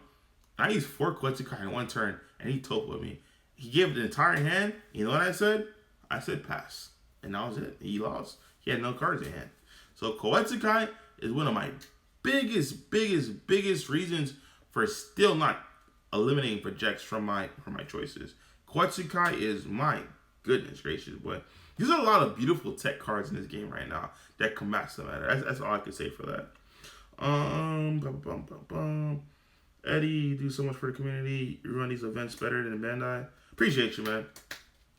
Speaker 1: I used 4 Quetzalcoatl in one turn, and he told with me. He gave the entire hand. You know what I said? I said pass. And that was it. He lost. He had no cards in hand. So Quetzalcoatl is one of my biggest reasons for still not eliminating projects from my choices. Quetzalcoatl is, my goodness gracious, boy. There's a lot of beautiful tech cards in this game right now that can match the matter. That's all I can say for that. Eddie, you do so much for the community. You run these events better than Bandai. Appreciate you, man.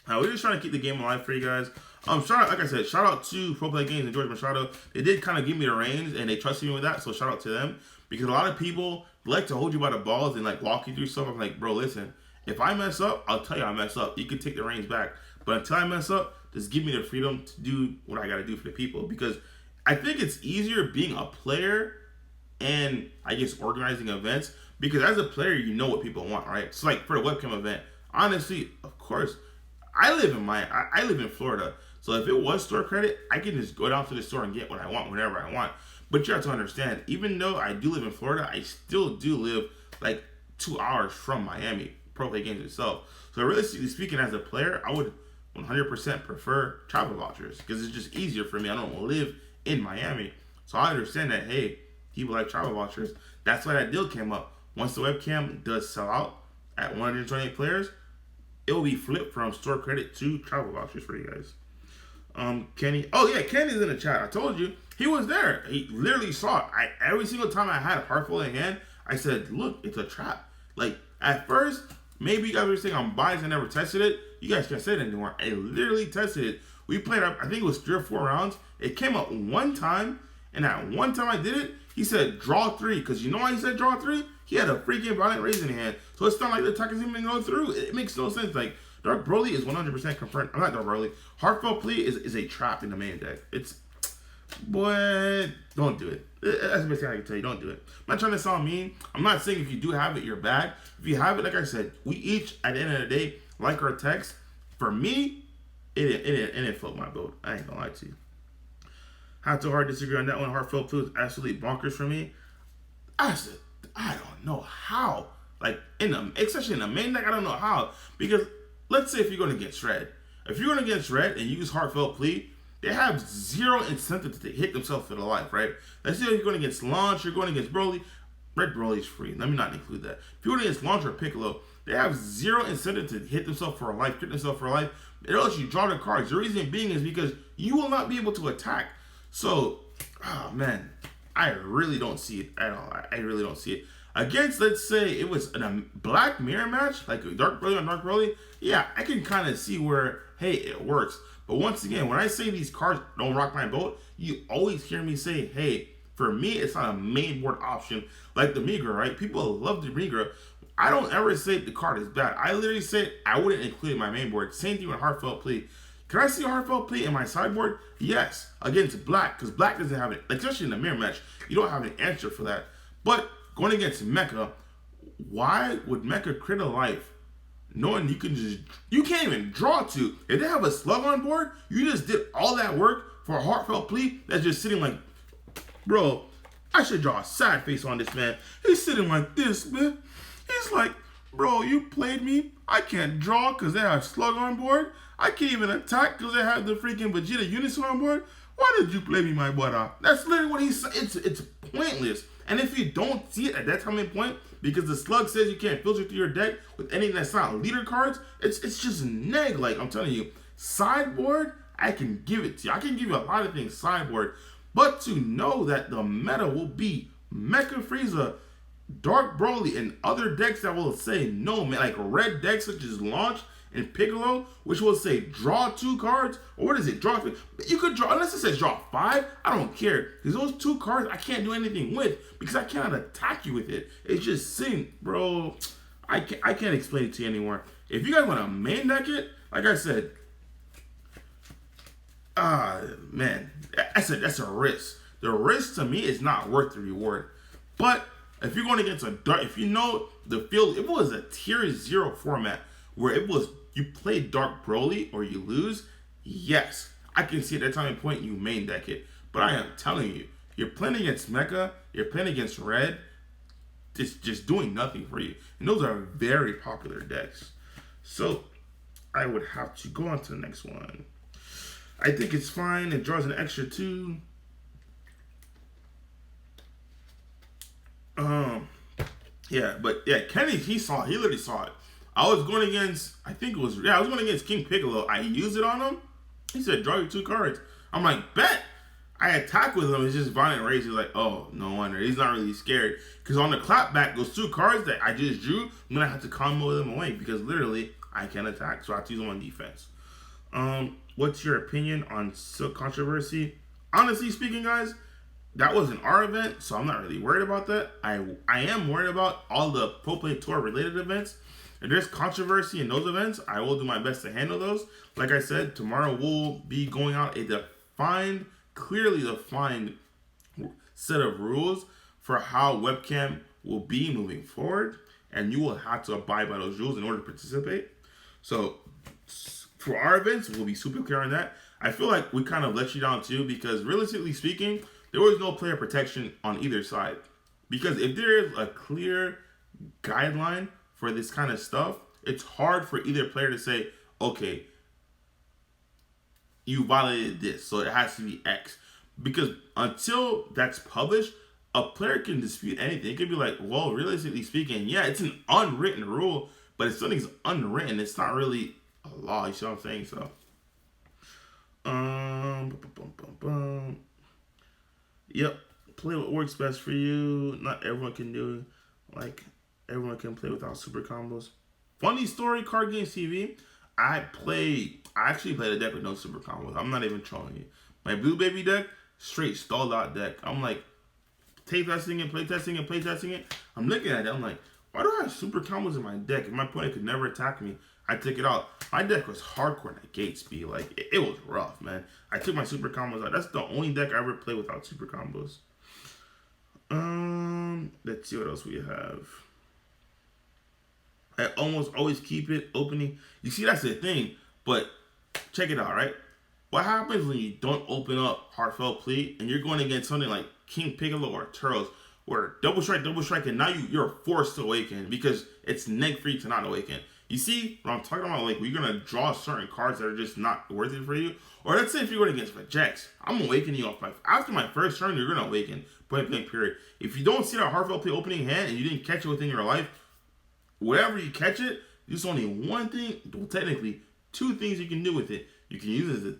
Speaker 1: We're just trying to keep the game alive for you guys. Like I said, shout out to Pro Play Games and George Machado. They did kind of give me the reins and they trusted me with that, so shout out to them. Because a lot of people like to hold you by the balls and like walk you through stuff. I'm like, bro, listen, if I mess up, I'll tell you I mess up. You can take the reins back. But until I mess up, just give me the freedom to do what I got to do for the people. Because I think it's easier being a player and I guess organizing events. Because as a player, you know what people want, right? So like for the webcam event, honestly, of course, I live in Florida. So if it was store credit, I can just go down to the store and get what I want whenever I want. But you have to understand, even though I do live in Florida, I still do live like 2 hours from Miami, Pro Play Games itself. So realistically speaking, as a player, I would 100% prefer travel vouchers because it's just easier for me. I don't live in Miami. So I understand that, hey, people like travel vouchers. That's why that deal came up. Once the webcam does sell out at 128 players, it will be flipped from store credit to travel vouchers for you guys. Kenny. Oh yeah, Kenny's in the chat. I told you he was there. He literally saw it. Every single time I had a Heartful in hand, I said, "Look, it's a trap." Like at first, maybe you guys were saying I'm biased. I never tested it. You guys can't say it anymore. I literally tested it. We played. I think it was 3 or 4 rounds. It came up one time, and that one time I did it, he said draw 3. Because you know why he said draw 3? He had a freaking Violent Rage in hand. So it's not like the attack is even going through. It makes no sense. Like, Dark Broly is 100% confirmed. I'm not Dark Broly. Heartfelt Plea is a trap in the main deck. It's, boy, don't do it. That's the best thing I can tell you. Don't do it. I'm not trying to sound mean. I'm not saying if you do have it, you're bad. If you have it, like I said, we each, at the end of the day, like our text. For me, it didn't float my boat. I ain't gonna lie to you. Have to hard disagree on that one. Heartfelt Plea is absolutely bonkers for me. I don't know how. Like, especially in the main deck, I don't know how. Because, let's say if you're going against Red. If you're going against Red and you use Heartfelt Plea, they have zero incentive to hit themselves for the life, right? Let's say if you're going against Launch, you're going against Broly. Red Broly's free. Let me not include that. If you're going against Launch or Piccolo, they have zero incentive to hit themselves for a life, crit themselves for a life. It lets you draw the cards. The reason being is because you will not be able to attack. So, oh man, I really don't see it at all. I really don't see it. Against, let's say, it was a Black Mirror match, like Dark Broly on Dark Broly, yeah, I can kind of see where, hey, it works. But once again, when I say these cards don't rock my boat, you always hear me say, hey, for me, it's not a main board option like the Migra, right? People love the Migra. I don't ever say the card is bad. I literally said I wouldn't include it in my main board. Same thing with Heartfelt Plea. Can I see Heartfelt Plea in my sideboard? Yes. Against Black, because Black doesn't have it, especially in the mirror match, you don't have an answer for that. But going against Mecha, why would Mecha crit a life knowing you can't even draw 2? If they have a slug on board, you just did all that work for a Heartfelt Plea that's just sitting like, bro, I should draw a sad face on this man. He's sitting like this, man. He's like, bro, you played me. I can't draw because they have slug on board. I can't even attack because they have the freaking Vegeta Unison on board. Why did you play me, my brother? That's literally what he said. It's pointless. And if you don't see it at that time and point, because the slug says you can't filter through your deck with anything that's not leader cards. It's just neg. Like, I'm telling you, sideboard, I can give it to you. I can give you a lot of things sideboard, but to know that the meta will be Mecha Frieza, Dark Broly, and other decks that will say no, man, like red decks such as Launch and Piccolo, which will say draw 2 cards, or what is it, draw 3? You could draw, unless it says draw 5, I don't care, because those 2 cards I can't do anything with, because I cannot attack you with it. It's just sitting, bro. I can't explain it to you anymore. If you guys want to main deck it, like I said, man, that's a risk. The risk to me is not worth the reward. But if you're going against a dark, if you know the field, if it was a tier 0 format where it was you play Dark Broly or you lose, yes, I can see at that time and point you main deck it. But I am telling you, you're playing against Mecha, you're playing against Red, it's just doing nothing for you. And those are very popular decks. So I would have to go on to the next one. I think it's fine. It draws an extra 2. Yeah, but yeah, Kenny, he literally saw it. I was going against, I was going against King Piccolo. I used it on him. He said, draw your 2 cards. I'm like, bet. I attack with him. It's just Violent Rage. He's like, oh, no wonder. He's not really scared. Because on the clapback, those 2 cards that I just drew, I'm going to have to combo them away. Because literally, I can't attack. So I have to use them on defense. What's your opinion on Silk Controversy? Honestly speaking, guys, that wasn't our event, so I'm not really worried about that. I am worried about all the Pro Play Tour related events. If there's controversy in those events, I will do my best to handle those. Like I said, tomorrow we'll be going out a clearly defined set of rules for how Webcam will be moving forward, and you will have to abide by those rules in order to participate. So for our events, we'll be super clear on that. I feel like we kind of let you down too, because realistically speaking, there was no player protection on either side. Because if there is a clear guideline for this kind of stuff, it's hard for either player to say, okay, you violated this, so it has to be X. Because until that's published, a player can dispute anything. It could be like, well, realistically speaking, yeah, it's an unwritten rule, but if something's unwritten, it's not really a law. You see what I'm saying? So, yep. Play what works best for you. Not everyone can do it. Like, everyone can play without super combos. Funny story, Card Games TV. I actually played a deck with no super combos. I'm not even trolling you. My Blue Baby deck, straight stalled out deck. I'm like, play testing it. I'm looking at it. I'm like, why do I have super combos in my deck? If my opponent could never attack me, I took it out. My deck was hardcore at gate speed. Like, it was rough, man. I took my super combos out. That's the only deck I ever played without super combos. Let's see what else we have. I almost always keep it opening. You see, that's the thing. But check it out, right? What happens when you don't open up Heartfelt Plea and you're going against something like King Piccolo or Turtles, where double strike, and now you're forced to awaken because it's neg free to not awaken. You see what I'm talking about? Like, we're gonna draw certain cards that are just not worth it for you. Or let's say if you're going against Vegex, I'm awakening you off after my first turn, you're gonna awaken. Point blank period. If you don't see that Heartfelt Plea opening hand and you didn't catch it within your life, wherever you catch it, there's only one thing, well, technically 2 things you can do with it. You can use it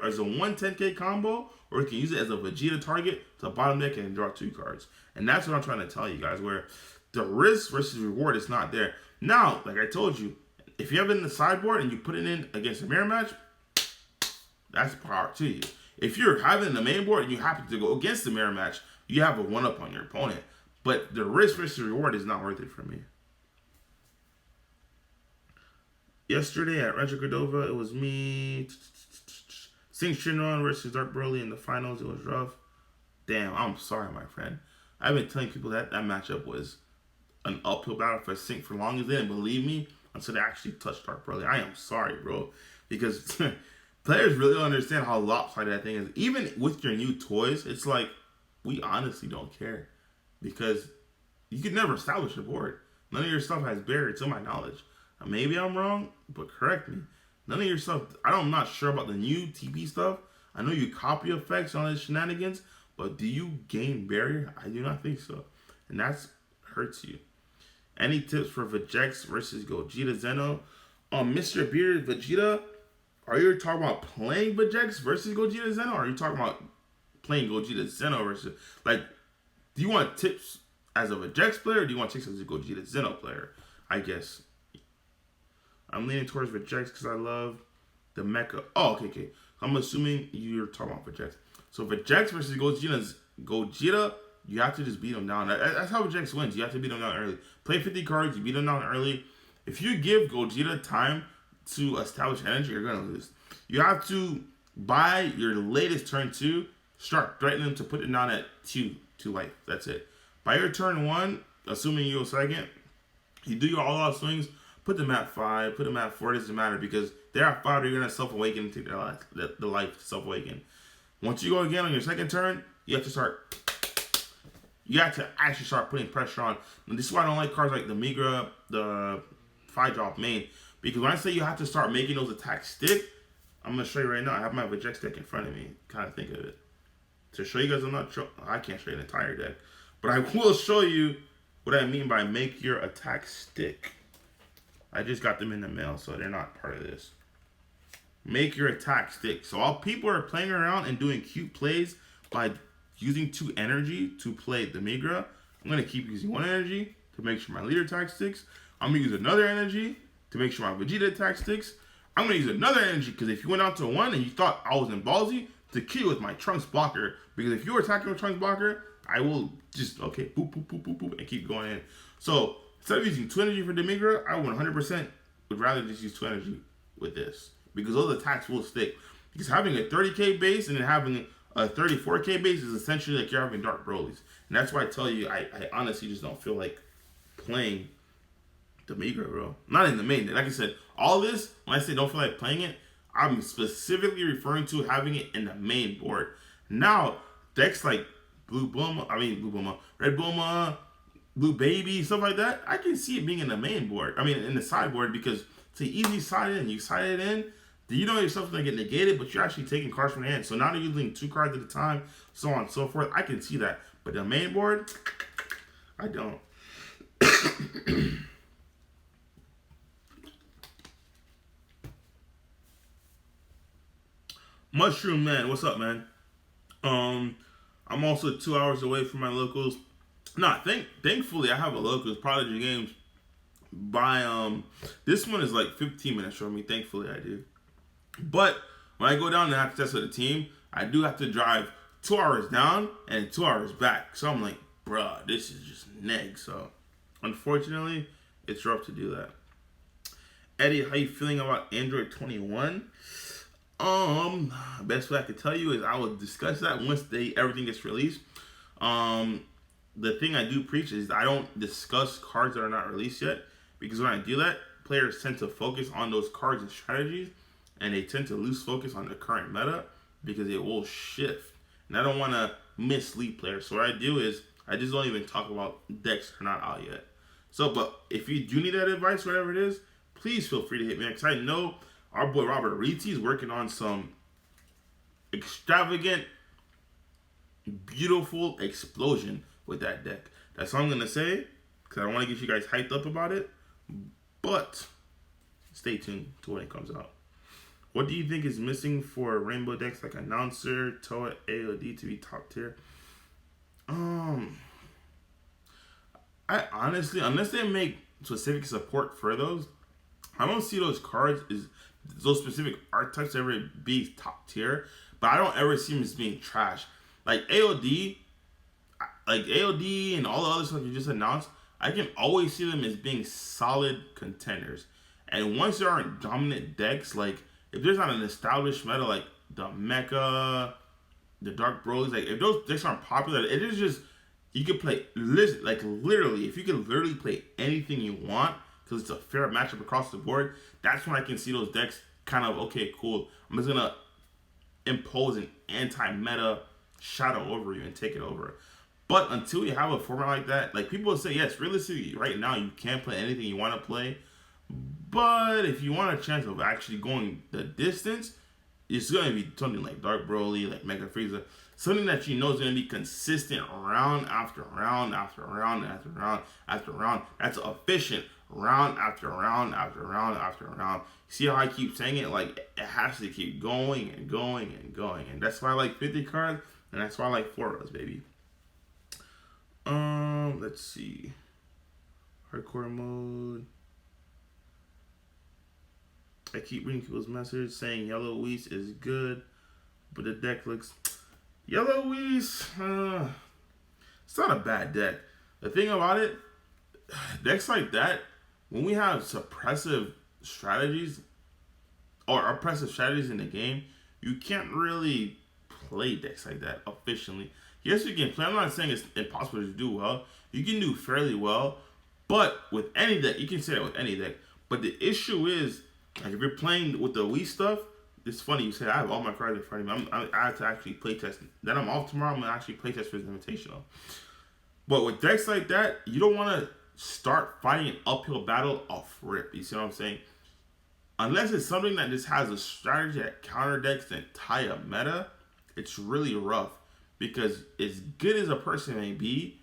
Speaker 1: as a 110k combo, or you can use it as a Vegeta target to bottom deck and draw 2 cards. And that's what I'm trying to tell you guys, where the risk versus reward is not there. Now, like I told you, if you have it in the sideboard and you put it in against a mirror match, that's power to you. If you're having it in the main board and you happen to go against the mirror match, you have a 1-up on your opponent. But the risk versus reward is not worth it for me. Yesterday at Rancho Cordova, it was me, Sing Shinron versus Dark Broly in the finals. It was rough. Damn, I'm sorry, my friend. I've been telling people that matchup was an uphill battle for Sync for long as they didn't believe me until they actually touched Dark Broly. I am sorry, bro. Because players really don't understand how lopsided that thing is. Even with your new toys, it's like, we honestly don't care. Because you could never establish a board. None of your stuff has barrier, to my knowledge. Maybe I'm wrong, but correct me. None of your stuff, I'm not sure about the new TP stuff. I know you copy effects on his shenanigans, but do you gain barrier? I do not think so. And that hurts you. Any tips for Vegeta versus Gogeta Zeno? Mr. Beard Vegeta, are you talking about playing Vegeta versus Gogeta Zeno, or are you talking about playing Gogeta Zeno versus, like, do you want tips as a Vegeta player, or do you want tips as a Gogeta Zeno player? I guess I'm leaning towards Vegeta because I love the mecha. Oh, okay. I'm assuming you're talking about Vegeta. So Vegeta versus Gogeta, you have to just beat them down. That's how Vegeta wins. You have to beat them down early. Play 50 cards, you beat them down early. If you give Gogeta time to establish energy, you're gonna lose. You have to, by your latest turn 2, start threatening them to put it down at 2 life. That's it. By your turn 1, assuming you go second, you do your all-out swings, put them at 5, put them at 4, it doesn't matter, because they're at 5, you're going to self-awaken and take the life to self-awaken. Once you go again on your second turn, you have to actually start putting pressure on. And this is why I don't like cards like the Migra, the 5-drop main, because when I say you have to start making those attacks stick, I'm going to show you right now. I have my Vegeta deck in front of me. Kind of think of it. To show you guys, I can't show you an entire deck, but I will show you what I mean by make your attack stick. I just got them in the mail, so they're not part of this. Make your attack stick. So while people are playing around and doing cute plays by using 2 energy to play the Migra, I'm going to keep using 1 energy to make sure my leader attack sticks. I'm going to use another energy to make sure my Vegeta attack sticks. I'm going to use another energy because if you went out to 1 and you thought I was in ballsy, to kill you with my Trunks blocker. Because if you're attacking with Trunks blocker, I will just, boop, boop, boop, boop, boop, and keep going in. So instead of using 2 energy for the Migra, I 100% would rather just use 2 energy with this. Because those attacks will stick. Because having a 30k base and then having a 34k base is essentially like you're having Dark Broly's. And that's why I tell you, I honestly just don't feel like playing the Migra, bro. Not in the main. Like I said, all this, when I say don't feel like playing it, I'm specifically referring to having it in the main board. Now, decks like Red Bulma, Blue Baby, stuff like that, I can see it being in the main board. I mean, in the sideboard, because it's an easy side in. You side it in, then you know yourself going to get negated, but you're actually taking cards from the hand. So now you're using 2 cards at a time, so on and so forth. I can see that. But the main board, I don't. Mushroom Man, what's up, man? I'm also 2 hours away from my locals. Thankfully I have a locals Prodigy Games by this one is like 15 minutes from me. Thankfully I do. But when I go down and have to test with the team, I do have to drive 2 hours down and 2 hours back. So I'm like, bruh, this is just neg. So unfortunately, it's rough to do that. Eddie, how you feeling about Android 21? Best way I could tell you is I will discuss that once everything gets released. The thing I do preach is I don't discuss cards that are not released yet, because when I do that, players tend to focus on those cards and strategies, and they tend to lose focus on the current meta because it will shift. And I don't want to mislead players. So what I do is I just don't even talk about decks that are not out yet. So, but if you do need that advice, whatever it is, please feel free to hit me, because I know our boy Robert Rizzi is working on some extravagant, beautiful explosion with that deck. That's all I'm going to say, because I don't want to get you guys hyped up about it. But stay tuned to when it comes out. What do you think is missing for rainbow decks like Announcer, Toa, AOD to be top tier? I honestly, unless they make specific support for those, I don't see those cards as those specific archetypes ever be top tier. But I don't ever see them as being trash. Like AOD and all the other stuff you just announced, I can always see them as being solid contenders. And once there aren't dominant decks, like if there's not an established meta like the Mecha, the Dark Broly's, like if those decks aren't popular, it is just, you can play, like literally, if you can literally play anything you want, because it's a fair matchup across the board, that's when I can see those decks kind of, okay, cool, I'm just going to impose an anti-meta shadow over you and take it over. But until you have a format like that, like people say, yes, realistically, right now you can't play anything you want to play. But if you want a chance of actually going the distance, it's gonna be something like Dark Broly, like Mega Frieza, something that you know is gonna be consistent round after round after round after round after round. That's efficient round after round after round after round. See how I keep saying it? Like it has to keep going and going and going, and that's why I like 50 cards, and that's why I like 4 of those, baby. Let's see. Hardcore mode. I keep reading people's messages saying Yellow Whis is good, but the deck looks Yellow Whis. It's not a bad deck. The thing about it, decks like that, when we have suppressive strategies or oppressive strategies in the game, you can't really play decks like that efficiently. Yes, you can play. I'm not saying it's impossible to do well. You can do fairly well, but with any deck, you can say that with any deck. But the issue is, like if you're playing with the Wii stuff, it's funny you said I have all my cards in front of me. I have to actually play test. Then I'm off tomorrow. I'm gonna actually play test for the invitational. But with decks like that, you don't want to start fighting an uphill battle off rip. You see what I'm saying? Unless it's something that just has a strategy that counter decks the entire meta, it's really rough. Because as good as a person may be,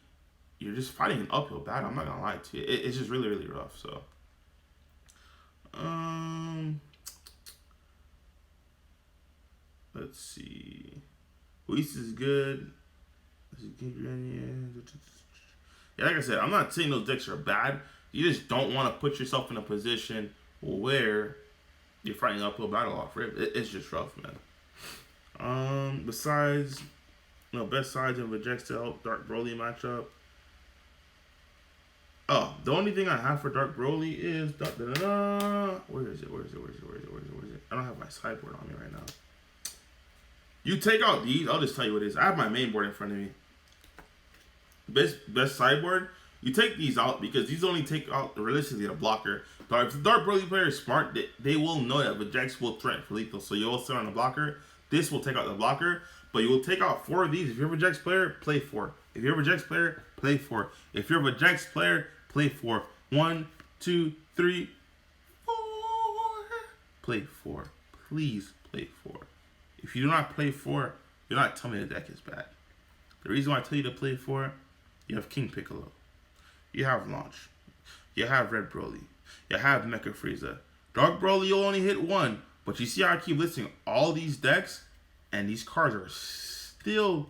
Speaker 1: you're just fighting an uphill battle. I'm not gonna lie to you. It's just really, really rough. So, let's see. Whis is good. Yeah, like I said, I'm not saying those decks are bad. You just don't want to put yourself in a position where you're fighting an uphill battle off rip. It's just rough, man. Besides, best sides in Vegeta to help Dark Broly matchup. Oh, the only thing I have for Dark Broly is Where is it? I don't have my sideboard on me right now. You take out these. I'll just tell you what it is. I have my main board in front of me. Best sideboard. You take these out because these only take out realistically a blocker. But if the Dark Broly player is smart, they will know that Vegeta will threaten for lethal. So you'll sit on the blocker. This will take out the blocker. But you will take out 4 of these. If you're a Vegeta player, play 4. If you're a Vegeta player, play 4. If you're a Vegeta player, play 4. 1, 2, 3, 4. Play 4. Please play 4. If you do not play 4, you're not telling me the deck is bad. The reason why I tell you to play 4, you have King Piccolo. You have Launch. You have Red Broly. You have Mecha Frieza. Dark Broly, you'll only hit 1. But you see how I keep listing all these decks? And these cards are still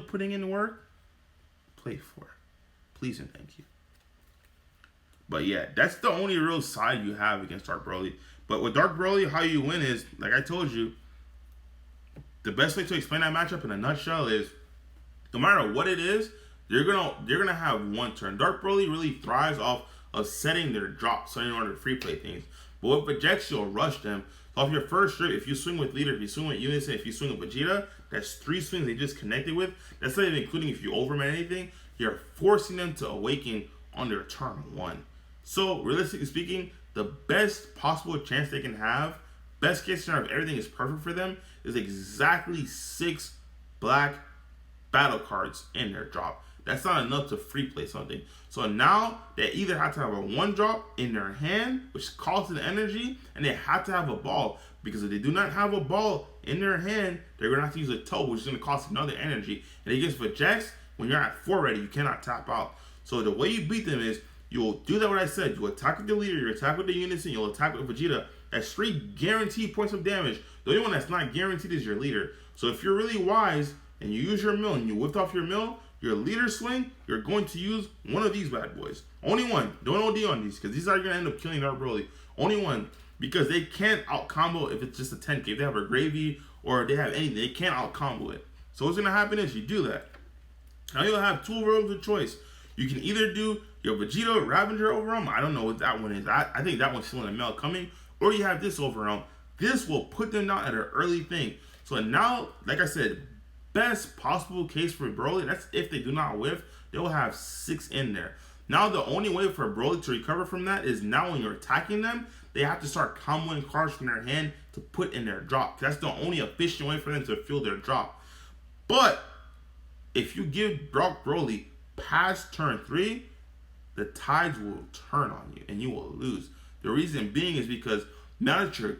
Speaker 1: putting in work. Play 4. Please and thank you. But yeah, that's the only real side you have against Dark Broly. But with Dark Broly, how you win is, like I told you, the best way to explain that matchup in a nutshell is, no matter what it is, you're gonna have one turn. Dark Broly really thrives off of setting their drop, so in order to free play things. But with Vegeta, you'll rush them. So off your first trip, if you swing with Leader, if you swing with Unison, if you swing with Vegeta, that's 3 swings they just connected with. That's not even including if you overman anything. You're forcing them to awaken on their turn 1. So realistically speaking, the best possible chance they can have, best case scenario if everything is perfect for them, is exactly 6 black battle cards in their drop. That's not enough to free play something. So now they either have to have a 1 drop in their hand, which costs an energy, and they have to have a ball. Because if they do not have a ball in their hand, they're going to have to use a toe, which is going to cost another energy. And against Vegeta, when you're at 4 ready, you cannot tap out. So the way you beat them is, you'll do that what I said. You attack with the Leader, you attack with the Unison, you'll attack with Vegeta. That's 3 guaranteed points of damage. The only one that's not guaranteed is your Leader. So if you're really wise, and you use your mill, and you whipped off your mill, your Leader swing, you're going to use one of these bad boys. Only one. Don't OD on these, because these are going to end up killing Dark Broly. Only one. Because they can't out-combo if it's just a 10k. If they have a Gravy, or they have anything, they can't out-combo it. So what's going to happen is, you do that. Now you'll have 2 rows of choice. You can either do your Vegeta Ravager Overwhelm. I don't know what that one is. I think that one's still in the mail coming. Or you have this Overwhelm. This will put them down at an early thing. So now, like I said, best possible case for Broly, that's if they do not whiff, they will have 6 in there. Now the only way for Broly to recover from that is now when you're attacking them, they have to start comboing cards from their hand to put in their drop. That's the only efficient way for them to fill their drop. But if you give Broly past turn 3, the tides will turn on you and you will lose. The reason being is because now that you're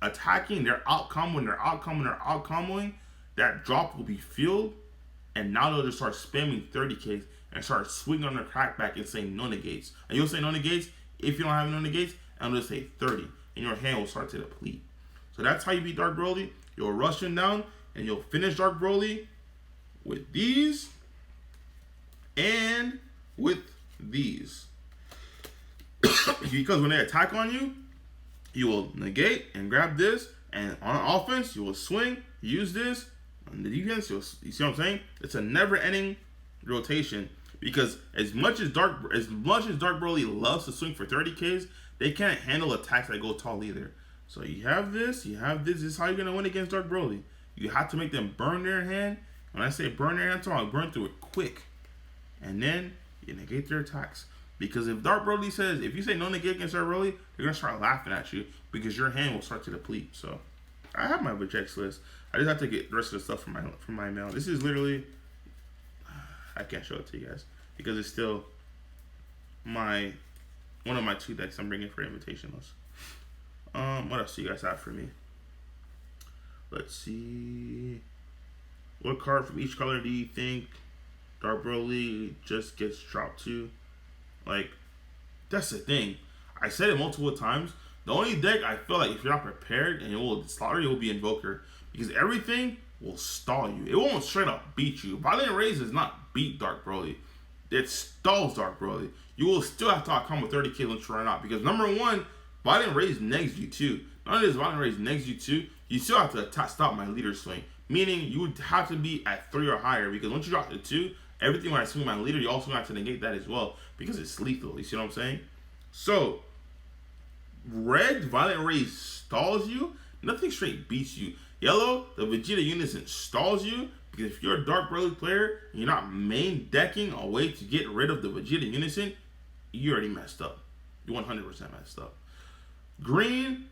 Speaker 1: attacking, they're out comboing, that drop will be filled, and now they'll just start spamming 30Ks and start swinging on their crackback and saying no negates. And you'll say no negates. If you don't have no negates, and they'll say 30, and your hand will start to deplete. So that's how you beat Dark Broly. You'll rush him down, and you'll finish Dark Broly with these and with these. Because when they attack on you, you will negate and grab this, and on offense, you will swing, use this. On the defense, you see what I'm saying? It's a never-ending rotation. Because as much as Dark Broly loves to swing for 30Ks, they can't handle attacks that go tall either. So you have this. This is how you're gonna win against Dark Broly. You have to make them burn their hand. When I say burn their hand, I'm talking about burn through it quick, and then you negate their attacks. Because if Dark Broly says, if you say no negate against Dark Broly, they're gonna start laughing at you because your hand will start to deplete. So I have my Vegeks list. I just have to get the rest of the stuff from my mail. This is literally, I can't show it to you guys because it's still one of my 2 decks I'm bringing for invitationals. What else do you guys have for me? Let's see. What card from each color do you think Dark Broly just gets dropped to? Like, that's the thing. I said it multiple times. The only deck I feel like if you're not prepared and it will slaughter you will be Invoker. Because everything will stall you. It won't straight up beat you. Violent Raise does not beat Dark Broly. It stalls Dark Broly. You will still have to outcome with 30K once you run out. Because number one, Violent Raise negs you too. Not only does Violent Raise negs you too, you still have to stop my leader swing. Meaning you would have to be at 3 or higher. Because once you drop to 2, everything when I swing my leader, you also have to negate that as well. Because it's lethal. You see what I'm saying? So, red, Violent Raise stalls you. Nothing straight beats you. Yellow, the Vegeta Unison stalls you. Because if you're a Dark Broly player and you're not main decking a way to get rid of the Vegeta Unison, you already messed up. You 100% messed up. Green,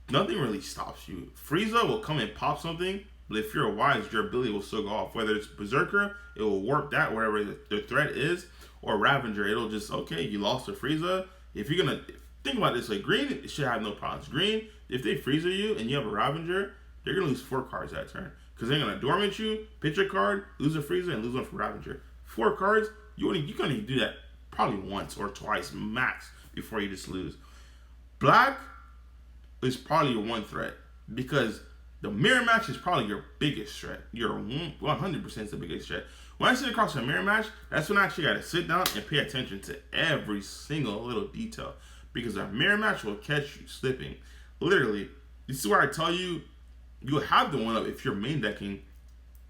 Speaker 1: nothing really stops you. Frieza will come and pop something, but if you're wise, your ability will still go off. Whether it's Berserker, it will warp that wherever the threat is, or Ravager, it'll just, okay, you lost to Frieza. If you're gonna think about this, like green, it should have no problems. Green, if they Frieza you and you have a Ravager, they're gonna lose 4 cards that turn. Because they're gonna dormant you, pitch a card, lose a Frieza, and lose one for Ravager. 4 cards, you can only do that probably once or twice max before you just lose. Black is probably your one threat because the mirror match is probably your biggest threat. Your 100% is the biggest threat. When I sit across a mirror match, that's when I actually got to sit down and pay attention to every single little detail because a mirror match will catch you slipping. Literally, this is where I tell you, you'll have the one up if you're main decking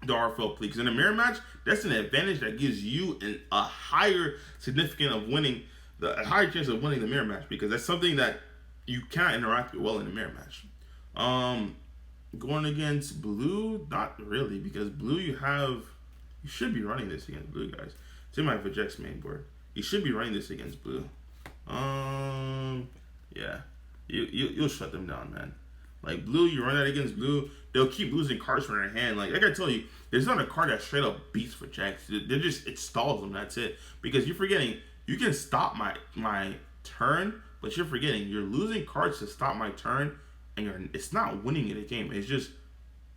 Speaker 1: the RFL play. Because in a mirror match, that's an advantage that gives you a higher significance of winning, a higher chance of winning the mirror match because that's something that you can't interact with well in a mirror match. Going against blue, not really, because blue you should be running this against blue, guys. It's in my Vegeks main board. You should be running this against blue. Yeah, you'll shut them down, man. Like blue, you run that against blue, they'll keep losing cards from their hand. Like I tell you, there's not a card that straight up beats Vegeks. It stalls them. That's it. Because you're forgetting, you can stop my turn, but you're forgetting you're losing cards to stop my turn, and it's not winning in a game. It's just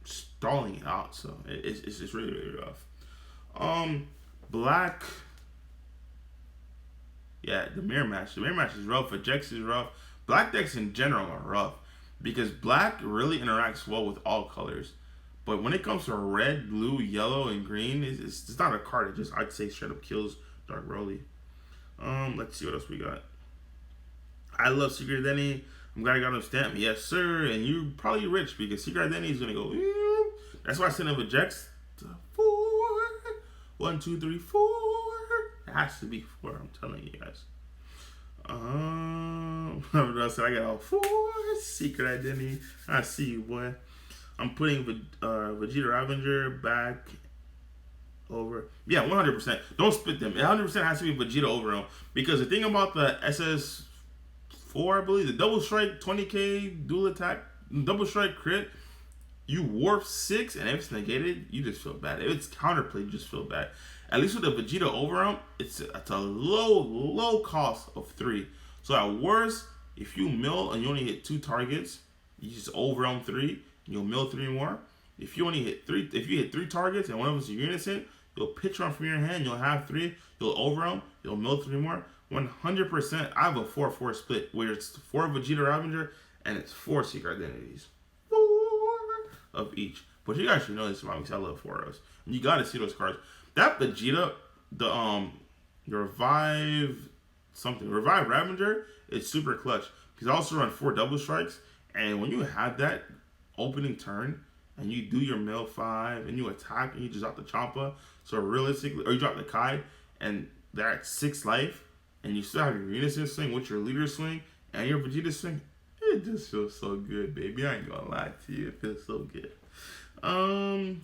Speaker 1: stalling it out. So it's really really rough. Black. Yeah, the mirror match. The mirror match is rough. Vegeks is rough. Black decks in general are rough. Because black really interacts well with all colors. But when it comes to red, blue, yellow, and green, it's not a card. It just, I'd say, straight up kills Dark Broly. Let's see what else we got. I love Secret Identity. I'm glad I got him stamped. Yes, sir. And you're probably rich because Secret Identity is going to go. That's why I sent him Vegeks to 4. 1, 2, 3, 4. It has to be 4. I'm telling you guys. I said I got all 4 Secret Identity. I see you, boy. I'm putting Vegeta Ravager back over. Yeah, 100%. Don't split them. 100% has to be Vegeta over them. Because the thing about the SS4, I believe, the double strike 20k dual attack, double strike crit, you warp 6 and if it's negated, you just feel bad. If it's counterplayed, you just feel bad. At least with the Vegeta overarm, it's a low cost of 3. So at worst, if you mill and you only hit 2 targets, you just overwhelm 3, you'll mill 3 more. If you hit 3 targets and one of them is unison, you'll pitch one from your hand, you'll have 3, you'll overwhelm, you'll mill 3 more. 100%, I have a 4-4 split where it's 4 Vegeta Ravager and it's 4 Secret Identities. 4 of each. But you guys should know this about me because I love 4-Os. And you gotta see those cards. That Vegeta, the Revive Ravager is super clutch. Because I also run 4 double strikes. And when you have that opening turn and you do your mill 5 and you attack and you just drop the Champa, so realistically, or you drop the Kai and they're at 6 life, and you still have your Unison swing with your leader swing and your Vegeta swing, it just feels so good, baby. I ain't gonna lie to you. It feels so good. I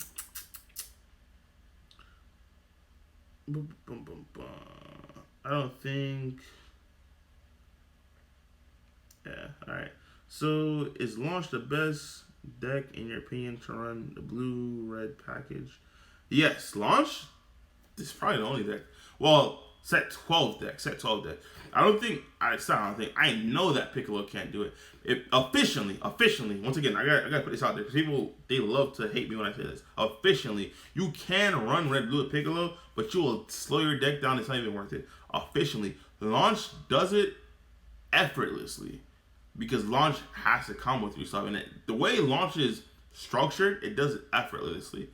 Speaker 1: don't think... Yeah, alright. So, is Launch the best deck, in your opinion, to run the blue-red package? Yes, Launch is probably the only deck. Well, set 12 deck. I know that Piccolo can't do it. Officially, once again, I gotta put this out there because people, they love to hate me when I say this. Officially, you can run red blue Piccolo, but you will slow your deck down. It's not even worth it. Officially, Launch does it effortlessly because Launch has to come with yourself, and the way Launch is structured, it does it effortlessly.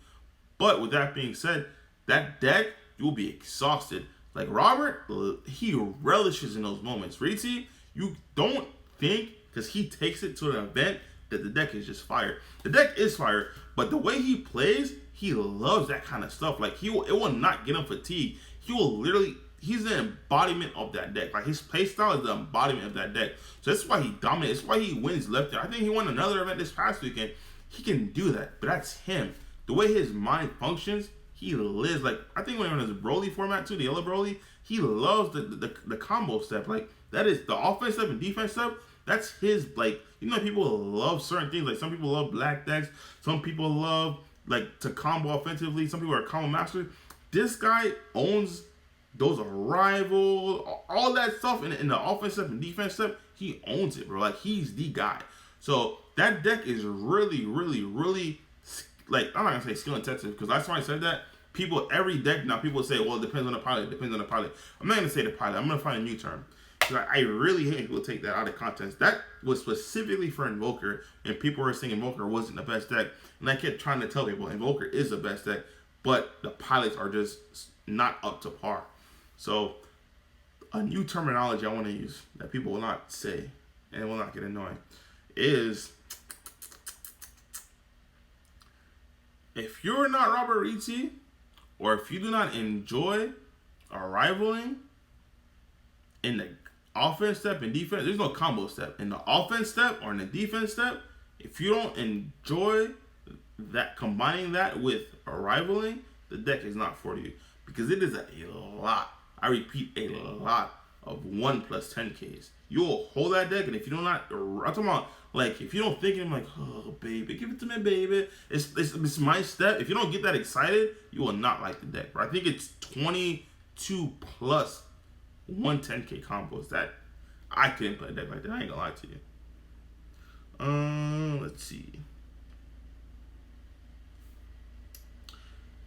Speaker 1: But with that being said, that deck, you'll be exhausted. Like Robert, he relishes in those moments. Ritzy, you don't think, because he takes it to an event, that the deck is just fire. The deck is fire, but the way he plays, he loves that kind of stuff. Like it will not get him fatigued. He will literally, he's the embodiment of that deck. Like his play style is the embodiment of that deck. So that's why he dominates. That's why he wins left there. I think he won another event this past weekend. He can do that, but that's him. The way his mind functions, he lives. Like I think when he was Broly format too, the yellow Broly, he loves the combo step. Like that is the offense step and defense step. That's his, like, you know, people love certain things. Like some people love black decks. Some people love like to combo offensively. Some people are combo masters. This guy owns those arrival, all that stuff in the offense step and defense step. He owns it, bro. Like he's the guy. So that deck is really, really, really, like, I'm not gonna say skill intensive because that's why I said that. People, every deck now, people say, well, it depends on the pilot. I'm not gonna say the pilot. I'm gonna find a new term. I really hate people take that out of context. That was specifically for Invoker, and people were saying Invoker wasn't the best deck. And I kept trying to tell people Invoker is the best deck, but the pilots are just not up to par. So a new terminology I want to use that people will not say and will not get annoying is, if you're not Robert Ritzy, or if you do not enjoy arrivaling in the offense step and defense, there's no combo step. In the offense step or in the defense step, if you don't enjoy that, combining that with arrivaling, the deck is not for you. Because it is a lot, I repeat, a lot of 1+10Ks. You'll hold that deck, and if you do not, I'm talking about, like, if you don't think, I'm like, oh, baby, give it to me, baby. It's my step. If you don't get that excited, you will not like the deck, bro. I think it's 22 plus 110K combos that I couldn't play a deck like that. I ain't gonna lie to you. Let's see.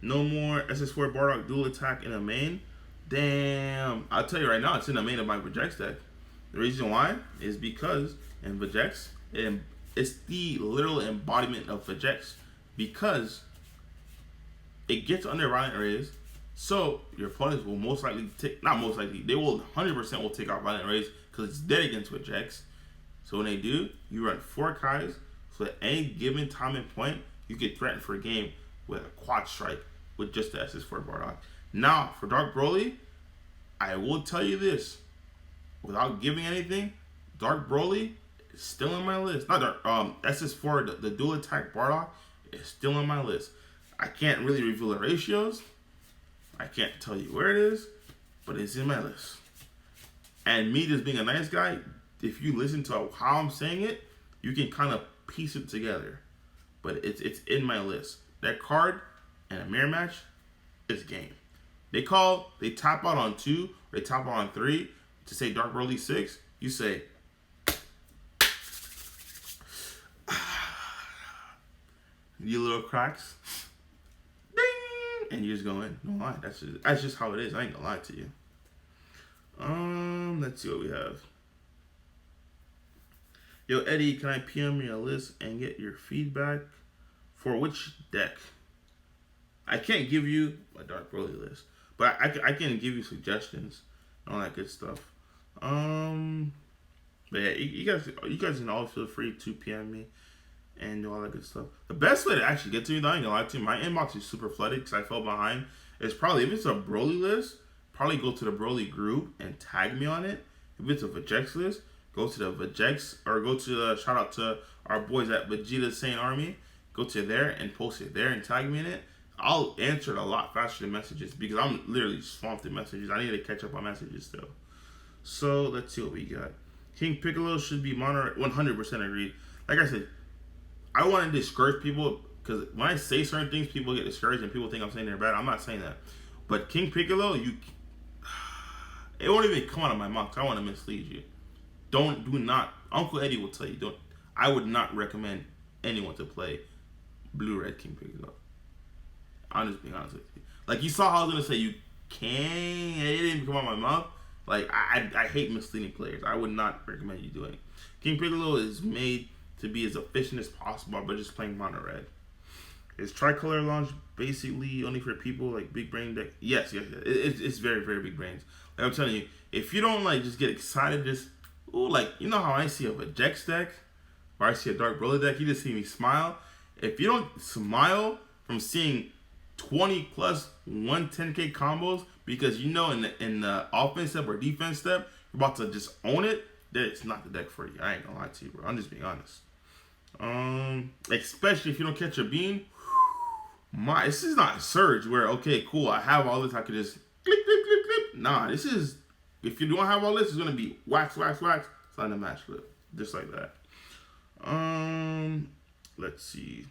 Speaker 1: No more SS4 Bardock dual attack in a main. Damn. I'll tell you right now, it's in the main of my Vegex deck. The reason why is because in Vegex, it's the literal embodiment of Vegex, because it gets under Violent Rays, so your opponents will most likely take, not most likely, they will 100% will take out Violent Rays because it's dead against Vegex. So when they do, you run 4 Kais, so at any given time and point, you get threatened for a game with a quad strike with just the SS4 Bardock. Now, for Dark Broly, I will tell you this, without giving anything, Dark Broly is still on my list. Not Dark, SS4, the dual attack Bardock is still on my list. I can't really reveal the ratios. I can't tell you where it is, but it's in my list. And me just being a nice guy, if you listen to how I'm saying it, you can kind of piece it together. But it's in my list. That card and a mirror match is game. They tap out on 2, or they tap out on 3 to say Dark Broly 6. You say, You little cracks. Ding! And you just go in. No lie. That's just how it is. I ain't gonna lie to you. Let's see what we have. Yo, Eddie, can I PM your list and get your feedback for which deck? I can't give you a Dark Broly list, but I can give you suggestions and all that good stuff. But yeah, you guys can all feel free to PM me and do all that good stuff. The best way to actually get to me, though, I ain't gonna lie to you, my inbox is super flooded because I fell behind. It's probably, if it's a Broly list, probably go to the Broly group and tag me on it. If it's a Vegeks list, go to the Vegeks, or go to the, shout out to our boys at Vegeta Saint Army. Go to there and post it there and tag me in it. I'll answer it a lot faster than messages because I'm literally swamped in messages. I need to catch up on messages still. So let's see what we got. King Piccolo should be mono. 100% agreed. Like I said, I don't want to discourage people because when I say certain things, people get discouraged and people think I'm saying they're bad. I'm not saying that. But King Piccolo, it won't even come out of my mouth. I want to mislead you. Do not. Uncle Eddie will tell you. Don't. I would not recommend anyone to play Blue Red King Piccolo. I'm just being honest with you. Like, you saw how I was gonna say you can. It didn't come out of my mouth. Like, I hate misleading players. I would not recommend you doing it. King Piccolo is made to be as efficient as possible, but just playing mono red. Is tricolor launch basically only for people like big brain deck? Yes. It's very, very big brains. Like I'm telling you, if you don't like just get excited, just like, you know how I see a Vegeks deck or I see a Dark Broly deck, you just see me smile. If you don't smile from seeing 20 plus 110k combos because you know in the offense step or defense step you're about to just own it, then it's not the deck for you. I ain't gonna lie to you, bro. I'm just being honest. Especially if you don't catch a bean. This is not Surge where, okay, cool, I have all this, I could just click. Nah, this is, if you don't have all this, it's gonna be wax, sign a match flip. Just like that. Let's see.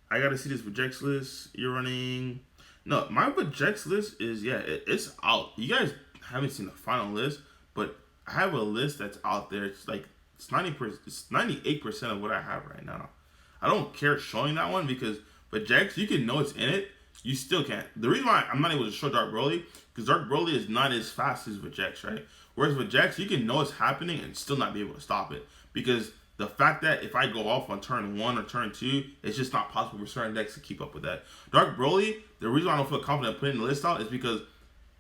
Speaker 1: I gotta see this Vegeks list you're running. No, my Vegeks list is, it's out. You guys haven't seen the final list, but I have a list that's out there. It's like, it's 90%, it's 98% of what I have right now. I don't care showing that one because Vegeks, you can know it's in it. You still can't. The reason why I'm not able to show Dark Broly, because Dark Broly is not as fast as Vegeks, right? Whereas Vegeks, you can know it's happening and still not be able to stop it. Because the fact that if I go off on turn 1 or turn 2, it's just not possible for certain decks to keep up with that. Dark Broly, the reason why I don't feel confident putting the list out is because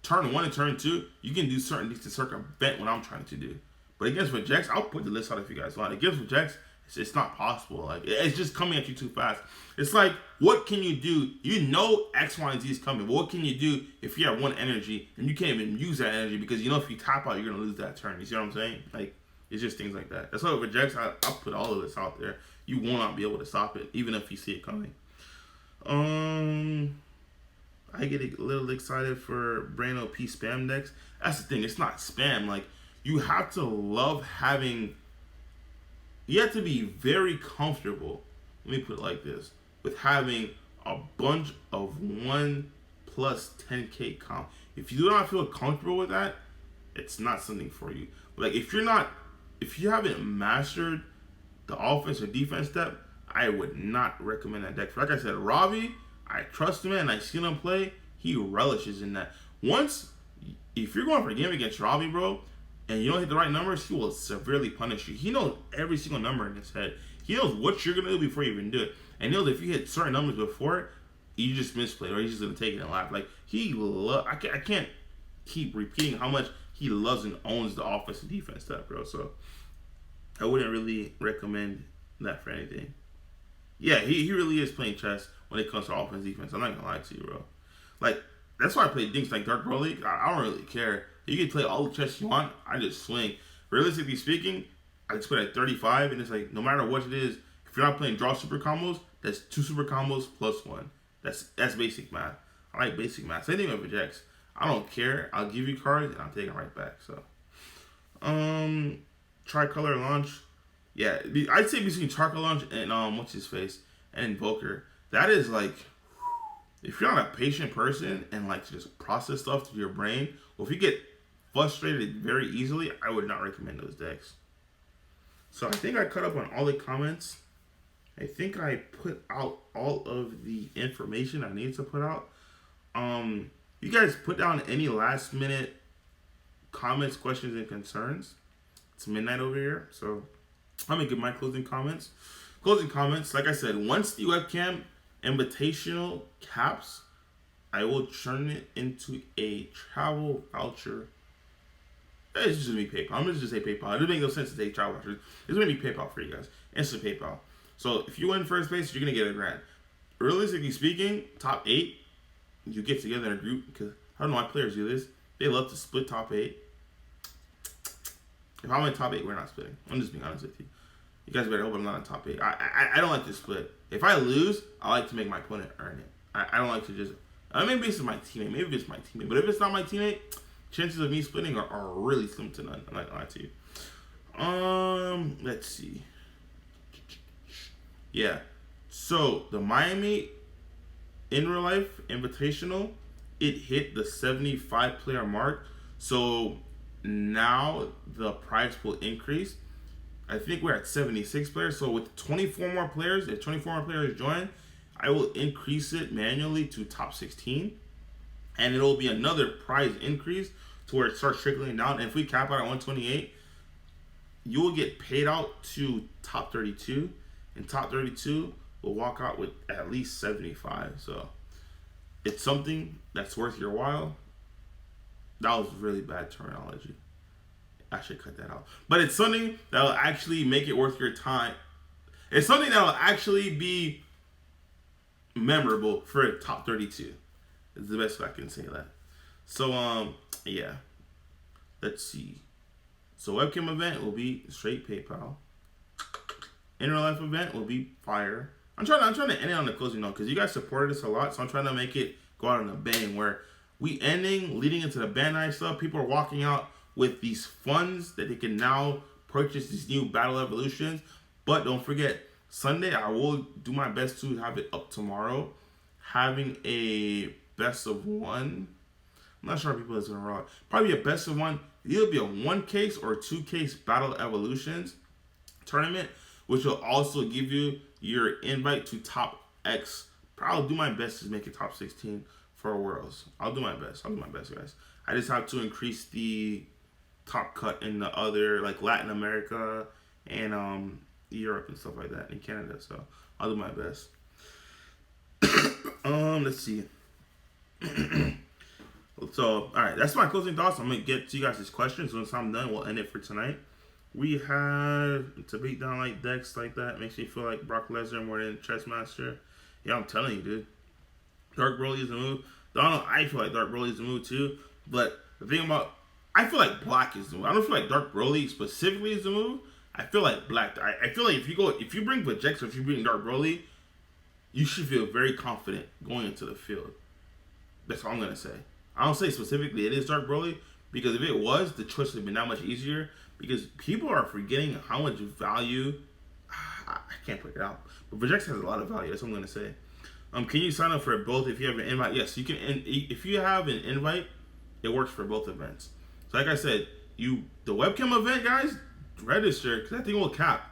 Speaker 1: turn 1 and turn 2, you can do certain things to circumvent what I'm trying to do. But against Vegeks, I'll put the list out if you guys want. Against Vegeks, it's not possible. Like, it's just coming at you too fast. It's like, what can you do? You know X, Y, and Z is coming, but what can you do if you have one energy and you can't even use that energy because you know if you tap out, you're going to lose that turn. You see what I'm saying? Like, it's just things like that. That's why with Vegeks, I'll put all of this out there. You will not be able to stop it, even if you see it coming. I get a little excited for Brain OP spam decks. That's the thing. It's not spam. Like, you have to love having... You have to be very comfortable, let me put it like this, with having a bunch of 1 plus 10k comp. If you do not feel comfortable with that, it's not something for you. Like, if you haven't mastered the offense or defense step, I would not recommend that deck. Like I said, Robbie, I trust him and I seen him play. He relishes in that. If you're going for a game against Robbie, bro, and you don't hit the right numbers, he will severely punish you. He knows every single number in his head. He knows what you're going to do before you even do it. And he knows if you hit certain numbers before it, you just misplayed or he's just going to take it and laugh. Like, I can't keep repeating how much he loves and owns the offense and defense stuff, bro. So, I wouldn't really recommend that for anything. Yeah, he really is playing chess when it comes to offense defense. I'm not going to lie to you, bro. Like, that's why I play things like Dark Broly. I don't really care. You can play all the chess you want. I just swing. Realistically speaking, I just put it at 35, and it's like, no matter what it is, if you're not playing draw super combos, that's 2 super combos plus 1. That's basic math. I like basic math. Same thing with Vegeks. I don't care. I'll give you cards, and I'll take it right back. So, Tricolor launch. Yeah, I'd say between Tricolor launch and what's his face and Invoker. That is like, if you're not a patient person and like to just process stuff through your brain, well, if you get frustrated very easily, I would not recommend those decks. So I think I cut up on all the comments. I think I put out all of the information I need to put out. You guys put down any last minute comments, questions, and concerns. It's midnight over here, so I'm gonna give my closing comments. Closing comments, like I said, once the webcam invitational caps, I will turn it into a travel voucher. It's just gonna be PayPal. I'm gonna just say PayPal. It doesn't make no sense to say travel vouchers. It's gonna be PayPal for you guys. Instant PayPal. So if you win first place, you're gonna get $1,000. Realistically speaking, top 8, you get together in a group, because I don't know why players do this. They love to split top 8. If I'm in top 8, we're not splitting. I'm just being honest with you. You guys better hope I'm not in top 8. I don't like to split. If I lose, I like to make my opponent earn it. I don't like to just. Maybe it's my teammate. Maybe it's my teammate. But if it's not my teammate, chances of me splitting are really slim to none. I'm not gonna lie to you. Let's see. Yeah. So the Miami in real life invitational, it hit the 75 player mark. So now the price will increase. I think we're at 76 players. So with 24 more players, if 24 more players join, I will increase it manually to top 16. And it'll be another prize increase to where it starts trickling down. And if we cap out at 128, you will get paid out to top 32. And top 32 will walk out with at least 75. So it's something that's worth your while. That was really bad terminology. I should cut that out. But it's something that will actually make it worth your time. It's something that will actually be memorable for a top 32. It's the best way I can say that. So, yeah. Let's see. So, webcam event will be straight PayPal. In real life event will be fire. I'm trying to end it on the closing note because you guys supported us a lot. So, I'm trying to make it go out on a bang where we leading into the Bandai stuff. People are walking out with these funds that they can now purchase these new battle evolutions. But don't forget, Sunday I will do my best to have it up tomorrow, having a best of one. I'm not sure how people is gonna roll. Probably a best of one. It'll be a 1 case or 2 case battle evolutions tournament, which will also give you your invite to top X. I'll do my best to make it top 16 for Worlds. I'll do my best, guys. I just have to increase the top cut in the other, like Latin America and Europe and stuff like that, in Canada. So I'll do my best. Let's see. So, all right, that's my closing thoughts. I'm gonna get to you guys' questions. Once I'm done, we'll end it for tonight. We have to beat down like decks like that. Makes me feel like Brock Lesnar more than Chessmaster. Yeah, I'm telling you, dude. Dark Broly is the move. Donald, I feel like Dark Broly is the move too. But the thing about, I feel like Black is the move. I don't feel like Dark Broly specifically is the move. I feel like Black. I feel like if you bring Vegeta, if you bring Dark Broly, you should feel very confident going into the field. That's all I'm gonna say. I don't say specifically it is Dark Broly, because if it was, the choice would have been that much easier. Because people are forgetting how much value. I can't put it out, but Vegeta has a lot of value. That's what I'm gonna say. Can you sign up for both if you have an invite? Yes, you can. If you have an invite, it works for both events. So like I said, the webcam event, guys, register because that thing will cap.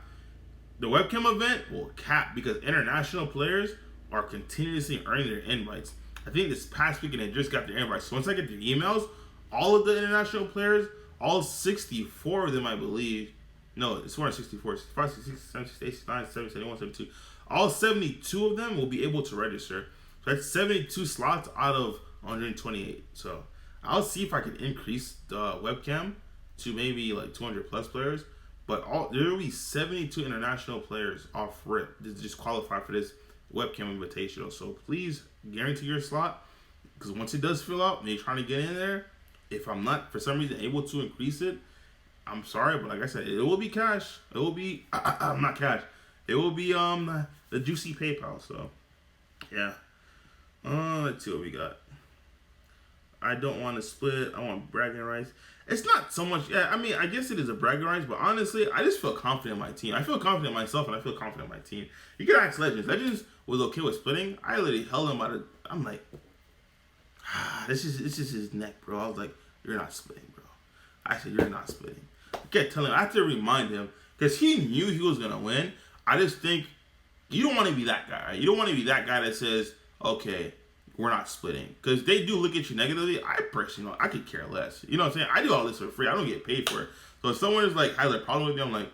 Speaker 1: The webcam event will cap because international players are continuously earning their invites. I think this past weekend they just got their invites. So once I get the emails, all of the international players, all 64 of them, I believe. No, it's 464. 65, 66, 76, 89, 70, 71, 72. All 72 of them will be able to register. So that's 72 slots out of 128. So I'll see if I can increase the webcam to maybe like 200 plus players. But there will be 72 international players off rip to just qualify for this webcam invitational. So please guarantee your slot, because once it does fill out and you're trying to get in there, if I'm not for some reason able to increase it, I'm sorry, but like I said, it will be cash. It will be not cash. It will be the juicy PayPal. So yeah. Let's see what we got. I don't want to split. I want bragging rights. It's not so much. Yeah, I mean, I guess it is a bragging rights, but honestly, I just feel confident in my team. I feel confident in myself, and I feel confident in my team. You can ask Legends. Legends was okay with splitting. I literally held him by the. I'm like, this is his neck, bro. I was like, you're not splitting, bro. I said, you're not splitting. I kept telling him. I have to remind him because he knew he was gonna win. I just think you don't want to be that guy, right? You don't want to be that guy that says, okay, we're not splitting. Because they do look at you negatively. I personally, I could care less. You know what I'm saying? I do all this for free. I don't get paid for it. So if someone is like, has a problem with me, I'm like,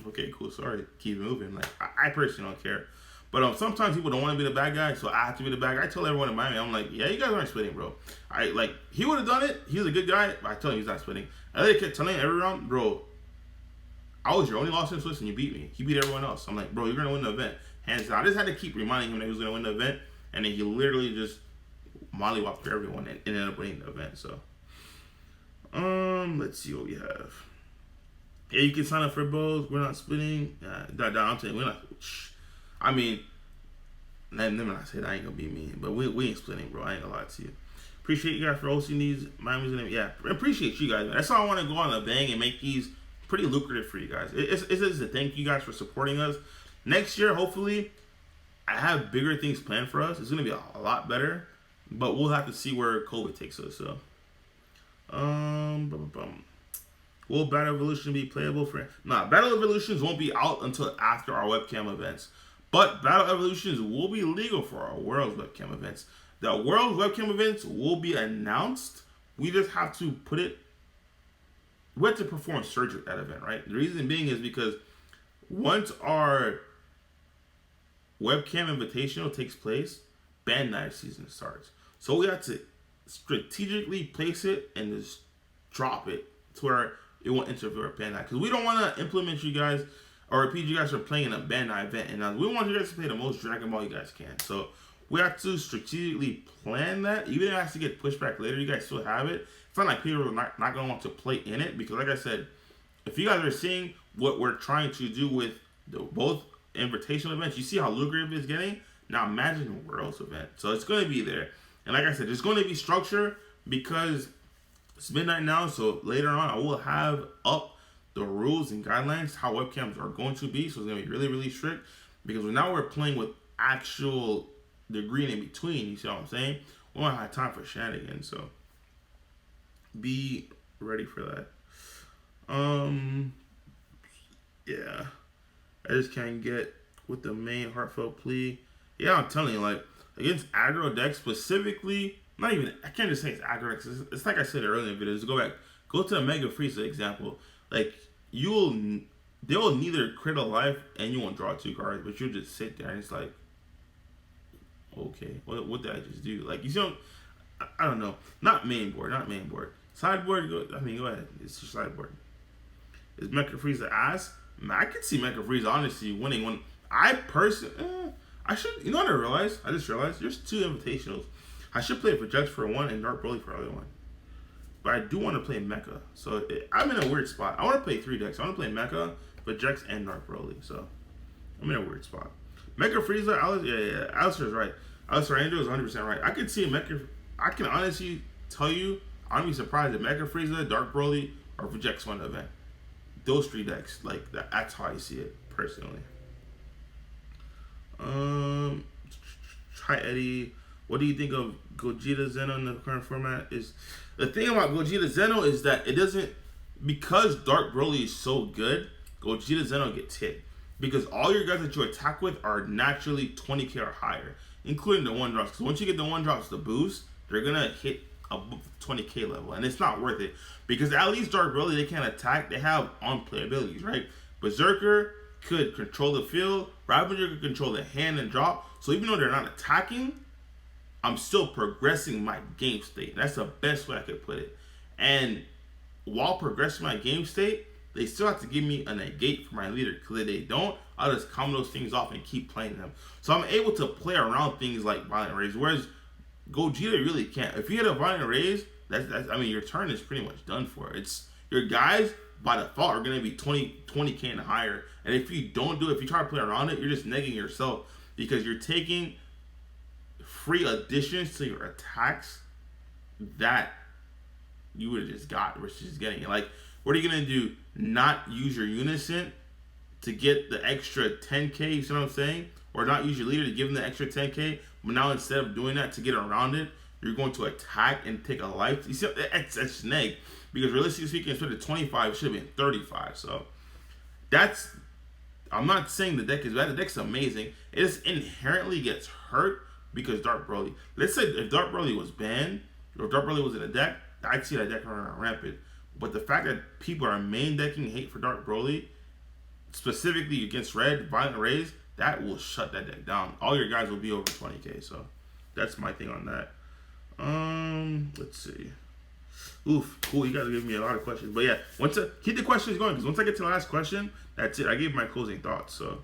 Speaker 1: okay, cool, sorry, keep moving. Like, I personally don't care. But sometimes people don't want to be the bad guy, so I have to be the bad guy. I tell everyone in Miami, I'm like, yeah, you guys aren't splitting, bro. He would have done it. He's a good guy, but I tell him he's not splitting. And they kept telling him every round, bro, I was your only loss in Swiss and you beat me. He beat everyone else. I'm like, bro, you're going to win the event. Hands down. I just had to keep reminding him that he was going to win the event. And then he literally just mollywhopped through everyone and ended up winning the event. So, let's see what we have. Yeah, you can sign up for both. We're not splitting. I'm telling you, we're not. I mean, let me not say that. I ain't going to be mean. But we ain't splitting, bro. I ain't going to lie to you. Appreciate you guys for hosting these Miami's and yeah, appreciate you guys, man. That's all I want to go on a bang and make these pretty lucrative for you guys. It's a thank you guys for supporting us. Next year, hopefully, I have bigger things planned for us. It's going to be a lot better, but we'll have to see where COVID takes us. So, will Battle Evolution be playable for? Nah, Battle Evolutions won't be out until after our webcam events, but Battle Evolutions will be legal for our World's webcam events. The World's webcam events will be announced. We just have to put it. We have to perform surgery at that event, right? The reason being is because once our webcam invitational takes place, band night season starts. So we have to strategically place it and just drop it to where it won't interfere with band night. Because we don't want to implement you guys or repeat you guys for playing a band night event. And we want you guys to play the most Dragon Ball you guys can. So we have to strategically plan that. Even if it has to get pushed back later, you guys still have it. It's not like people are not going to want to play in it. Because like I said, if you guys are seeing what we're trying to do with both invitational events, you see how lucrative it's getting. Now imagine the World's event. So it's going to be there. And like I said, there's going to be structure because it's midnight now. So later on, I will have up the rules and guidelines, how webcams are going to be. So it's going to be really, really strict. Because now we're playing with actual degree in between. You see what I'm saying? We don't have time for shenanigans. So be ready for that. Yeah. I just can't get with the main heartfelt plea. Yeah, I'm telling you, like, against aggro decks specifically, I can't just say it's aggro decks. It's like I said earlier in the videos. Go to a Mega Frieza example. Like, they will neither crit a life and you won't draw 2 cards, but you'll just sit there and it's like, okay, what did I just do? Like, you see, I don't know. Not main board. Sideboard, go ahead. It's your sideboard. Is Mecha Frieza ass? I could see Mecha Frieza honestly winning one. I personally, I should. You know what I realized? I just realized there's 2 invitationals. I should play for Jax for one and Dark Broly for the other one. But I do want to play Mecha, so I'm in a weird spot. I want to play 3 decks. I want to play Mecha, but Jax and Dark Broly. So I'm in a weird spot. Mecha Frieza, Alistair's right. Alistair Angel is 100% right. I could see a Mecha. I can honestly tell you, I'd be surprised if Mecha Frieza, Dark Broly, or for Jax won the event. Those 3 decks, like that's how I see it personally. Hi Eddie, what do you think of Gogeta Zeno in the current format? Is the thing about Gogeta Zeno is that it doesn't, because Dark Broly is so good, Gogeta Zeno gets hit because all your guys that you attack with are naturally 20k or higher, including the 1-drops. Because once you get the 1-drops, the boost, they're gonna hit above 20k level, and it's not worth it because at least Dark Broly, they can't attack. They have on-play abilities, right? Berserker could control the field. Ravager could control the hand and drop. So even though they're not attacking, I'm still progressing my game state. That's the best way I could put it. And while progressing my game state, they still have to give me a negate for my leader. Because if they don't, I'll just combo those things off and keep playing them. So I'm able to play around things like Violent Raise. Whereas Gogeta really can't. If you hit a Violent Raise, your turn is pretty much done for. It's your guys by default are going to be 20k and higher. And if you don't do it, if you try to play around it, you're just negging yourself because you're taking free additions to your attacks that you would have just got versus getting it. Like, what are you going to do? Not use your Unison to get the extra 10k, you see what I'm saying? Or not use your leader to give them the extra 10k, but now instead of doing that to get around it, you're going to attack and take a life. You see, that's neg. Because realistically speaking, instead of 25, it should have been 35. So that's I'm not saying the deck is bad. The deck's amazing. It just inherently gets hurt because Dark Broly. Let's say if Dark Broly was banned, or if Dark Broly was in a deck, I'd see that deck running rampant. But the fact that people are main decking hate for Dark Broly, specifically against Red, Violent Rays, that will shut that deck down. All your guys will be over 20k. So that's my thing on that. Let's see. Oof, cool. You guys are giving me a lot of questions, but yeah, keep the questions going because once I get to the last question, that's it. I gave my closing thoughts. So,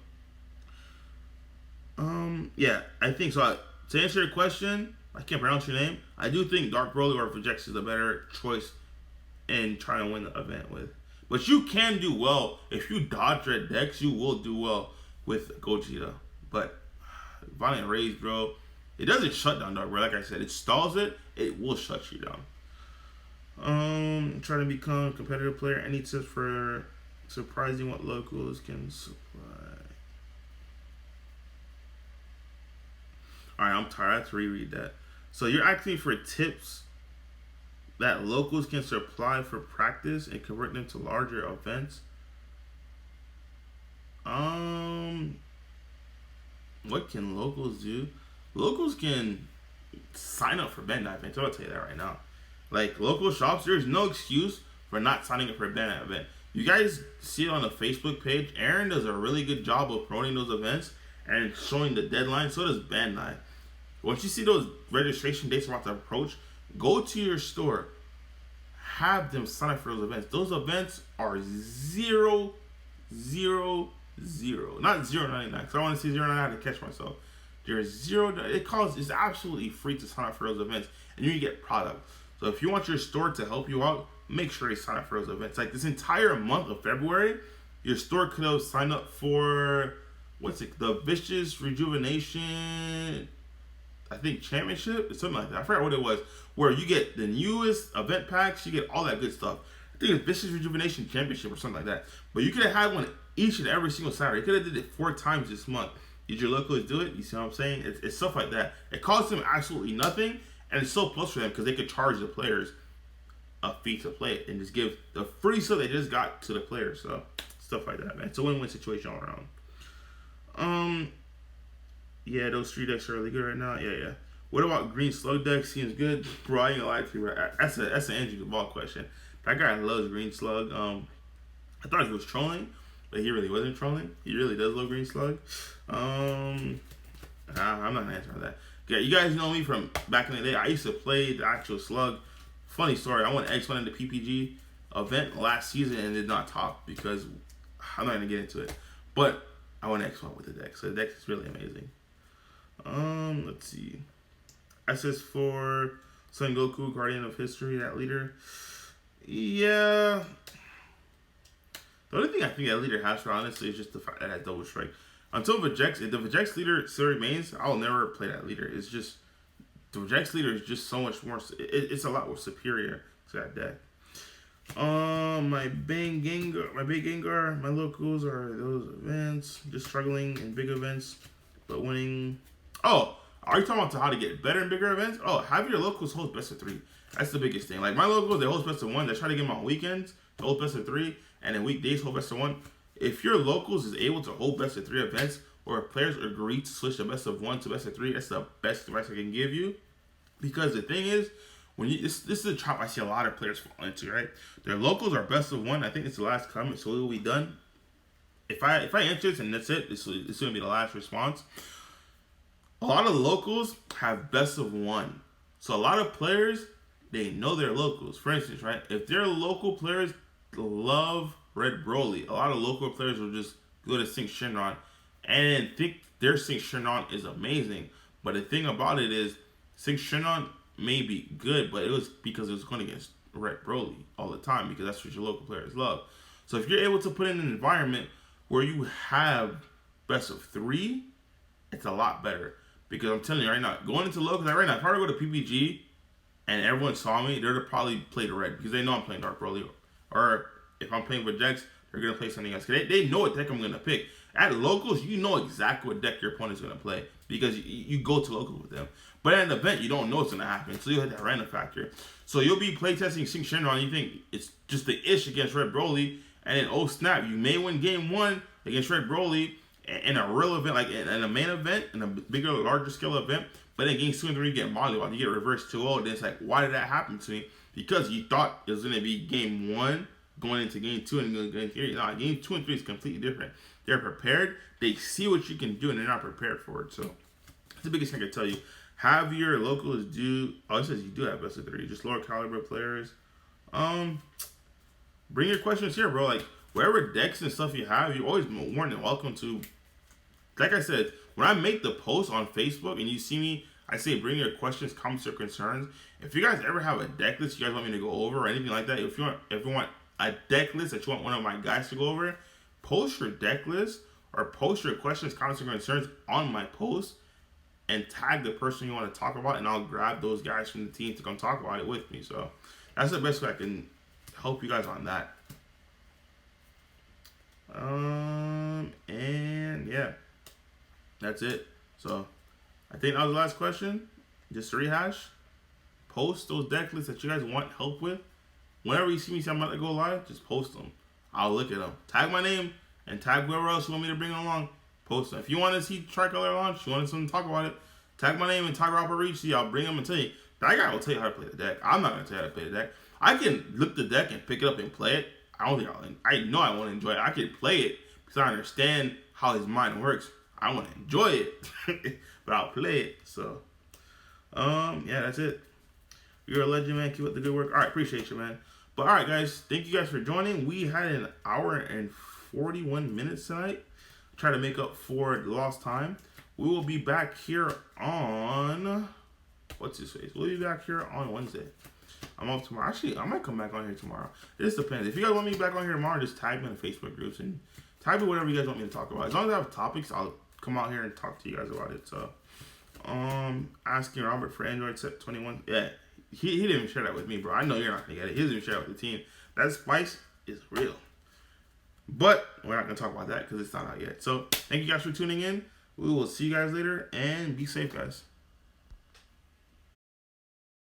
Speaker 1: yeah, I think so. To answer your question, I can't pronounce your name. I do think Dark Broly or Vejex is a better choice in trying to win the event with. But you can do well if you dodge red decks. You will do well with Gogeta. But Violent Rays, bro, it doesn't shut down Dark Broly. Like I said, it stalls it. It will shut you down. Trying to become a competitive player. Any tips for surprising what locals can supply? Alright, I'm tired. I have to reread that. So you're asking for tips that locals can supply for practice and convert them to larger events. What can locals do? Locals can sign up for Bandai events. I'll tell you that right now. Like local shops, there's no excuse for not signing up for a Bandai event. You guys see it on the Facebook page. Aaron does a really good job of promoting those events and showing the deadline. So does Bandai. Once you see those registration dates about to approach, go to your store. Have them sign up for those events. Those events are 0, 0, 0. Not 0.99. Because I want to see 0.99. I have to catch myself. There's 0. It's absolutely free to sign up for those events. And you get product. So if you want your store to help you out, make sure you sign up for those events. Like this entire month of February, your store could have signed up for, the Vicious Rejuvenation, I think championship, something like that. I forgot what it was. Where you get the newest event packs, you get all that good stuff. I think it's Vicious Rejuvenation Championship or something like that. But you could have had one each and every single Saturday. You could have did it 4 times this month. Did your locals do it? You see what I'm saying? It's stuff like that. It costs them absolutely nothing, and it's so plus for them because they could charge the players a fee to play it and just give the free stuff they just got to the players. So stuff like that, man. It's a win-win situation all around. Yeah, those 3 decks are really good right now. Yeah. What about Green Slug deck? Seems good. Bro, I ain't gonna lie to you. That's an Andrew Ball question. That guy loves Green Slug. I thought he was trolling, but he really wasn't trolling. He really does love Green Slug. I'm not gonna answer that. Yeah, you guys know me from back in the day. I used to play the actual Slug. Funny story. I went X1 in the PPG event last season and did not top because I'm not gonna get into it. But I went X1 with the deck, so the deck is really amazing. Let's see. SS4, Son Goku, Guardian of History, that leader. Yeah. The only thing I think that leader has for honestly is just the fact that it has double strike. Until Vejex, if the Vejex leader still remains, I'll never play that leader. It's just, the Vejex leader is just so much more, it's a lot more superior to that deck. My big Gengar, my locals are those events, just struggling in big events, but winning. Oh, are you talking about how to get better in bigger events? Oh, have your locals host best of 3. That's the biggest thing. Like my locals, they host best of 1. They try to get them on weekends to hold best of 3, and then weekdays hold best of 1. If your locals is able to hold best of 3 events, or if players agree to switch the best of 1 to best of 3, that's the best advice I can give you. Because the thing is, when you this is a trap I see a lot of players fall into, right? Their locals are best of 1. I think it's the last comment, so it will be done. If I answer this and that's it, it's gonna be the last response. A lot of locals have best of 1. So a lot of players, they know their locals. For instance, right? If their local players love Red Broly, a lot of local players will just go to Sync Shenron and think their Sync Shenron is amazing. But the thing about it is, Sync Shenron may be good, but it was because it was going against Red Broly all the time because that's what your local players love. So if you're able to put in an environment where you have best of 3, it's a lot better. Because I'm telling you right now, going into locals, like right now, if I were to go to PPG and everyone saw me, they're to probably play the red because they know I'm playing Dark Broly. Or if I'm playing Vejex, they're going to play something else. Because they know what deck I'm going to pick. At locals, you know exactly what deck your opponent's going to play because you go to locals with them. But at an event, you don't know what's going to happen. So you have that random factor. So you'll be playtesting Sync Shenron and you think it's just the ish against Red Broly. And then, oh snap, you may win game 1, against Red Broly in a real event, like in a main event, in a bigger, larger scale event. But then games 2 and 3, you get mollywopped, you get reverse 2-0. Then it's like, why did that happen to me? Because you thought it was going to be game 1 going into game 2 and going into game 3. No, game 2 and 3 is completely different. They're prepared. They see what you can do, and they're not prepared for it. So that's the biggest thing I can tell you. Have your locals do. Oh, it says you do have best of 3. Just lower caliber players. Bring your questions here, bro. Like whatever decks and stuff you have, you're always more than welcome to. Like I said, when I make the post on Facebook and you see me, I say bring your questions, comments, or concerns. If you guys ever have a deck list you guys want me to go over or anything like that, if you want a deck list that you want one of my guys to go over, post your deck list or post your questions, comments, or concerns on my post and tag the person you want to talk about, and I'll grab those guys from the team to come talk about it with me. So that's the best way I can help you guys on that. And yeah, that's it. So I think that was the last question. Just to rehash, post those deck lists that you guys want help with. Whenever you see me say I'm about to go live, just post them. I'll look at them. Tag my name and tag whoever else you want me to bring along. Post them. If you want to see Tricolor launch, you want someone to talk about it, tag my name and tag Robert Reach. See, I'll bring them and tell you. That guy will tell you how to play the deck. I'm not going to tell you how to play the deck. I can look the deck and pick it up and play it. I know I want to enjoy it. I can play it because I understand how his mind works. I want to enjoy it, but I'll play it. So, yeah, that's it. You're a legend, man. Keep up the good work. All right, appreciate you, man. But all right, guys, thank you guys for joining. We had an hour and 41 minutes tonight. Try to make up for the lost time. We will be back here on what's his face? We'll be back here on Wednesday. I'm off tomorrow. Actually, I might come back on here tomorrow. It just depends. If you guys want me back on here tomorrow, just tag me in the Facebook groups and tag me whatever you guys want me to talk about. As long as I have topics, I'll come out here and talk to you guys about it. So, asking Robert for Android set 21. Yeah, he didn't even share that with me, bro. I know you're not gonna get it. He doesn't even share it with the team. That spice is real. But we're not gonna talk about that because it's not out yet. So, thank you guys for tuning in. We will see you guys later and be safe, guys.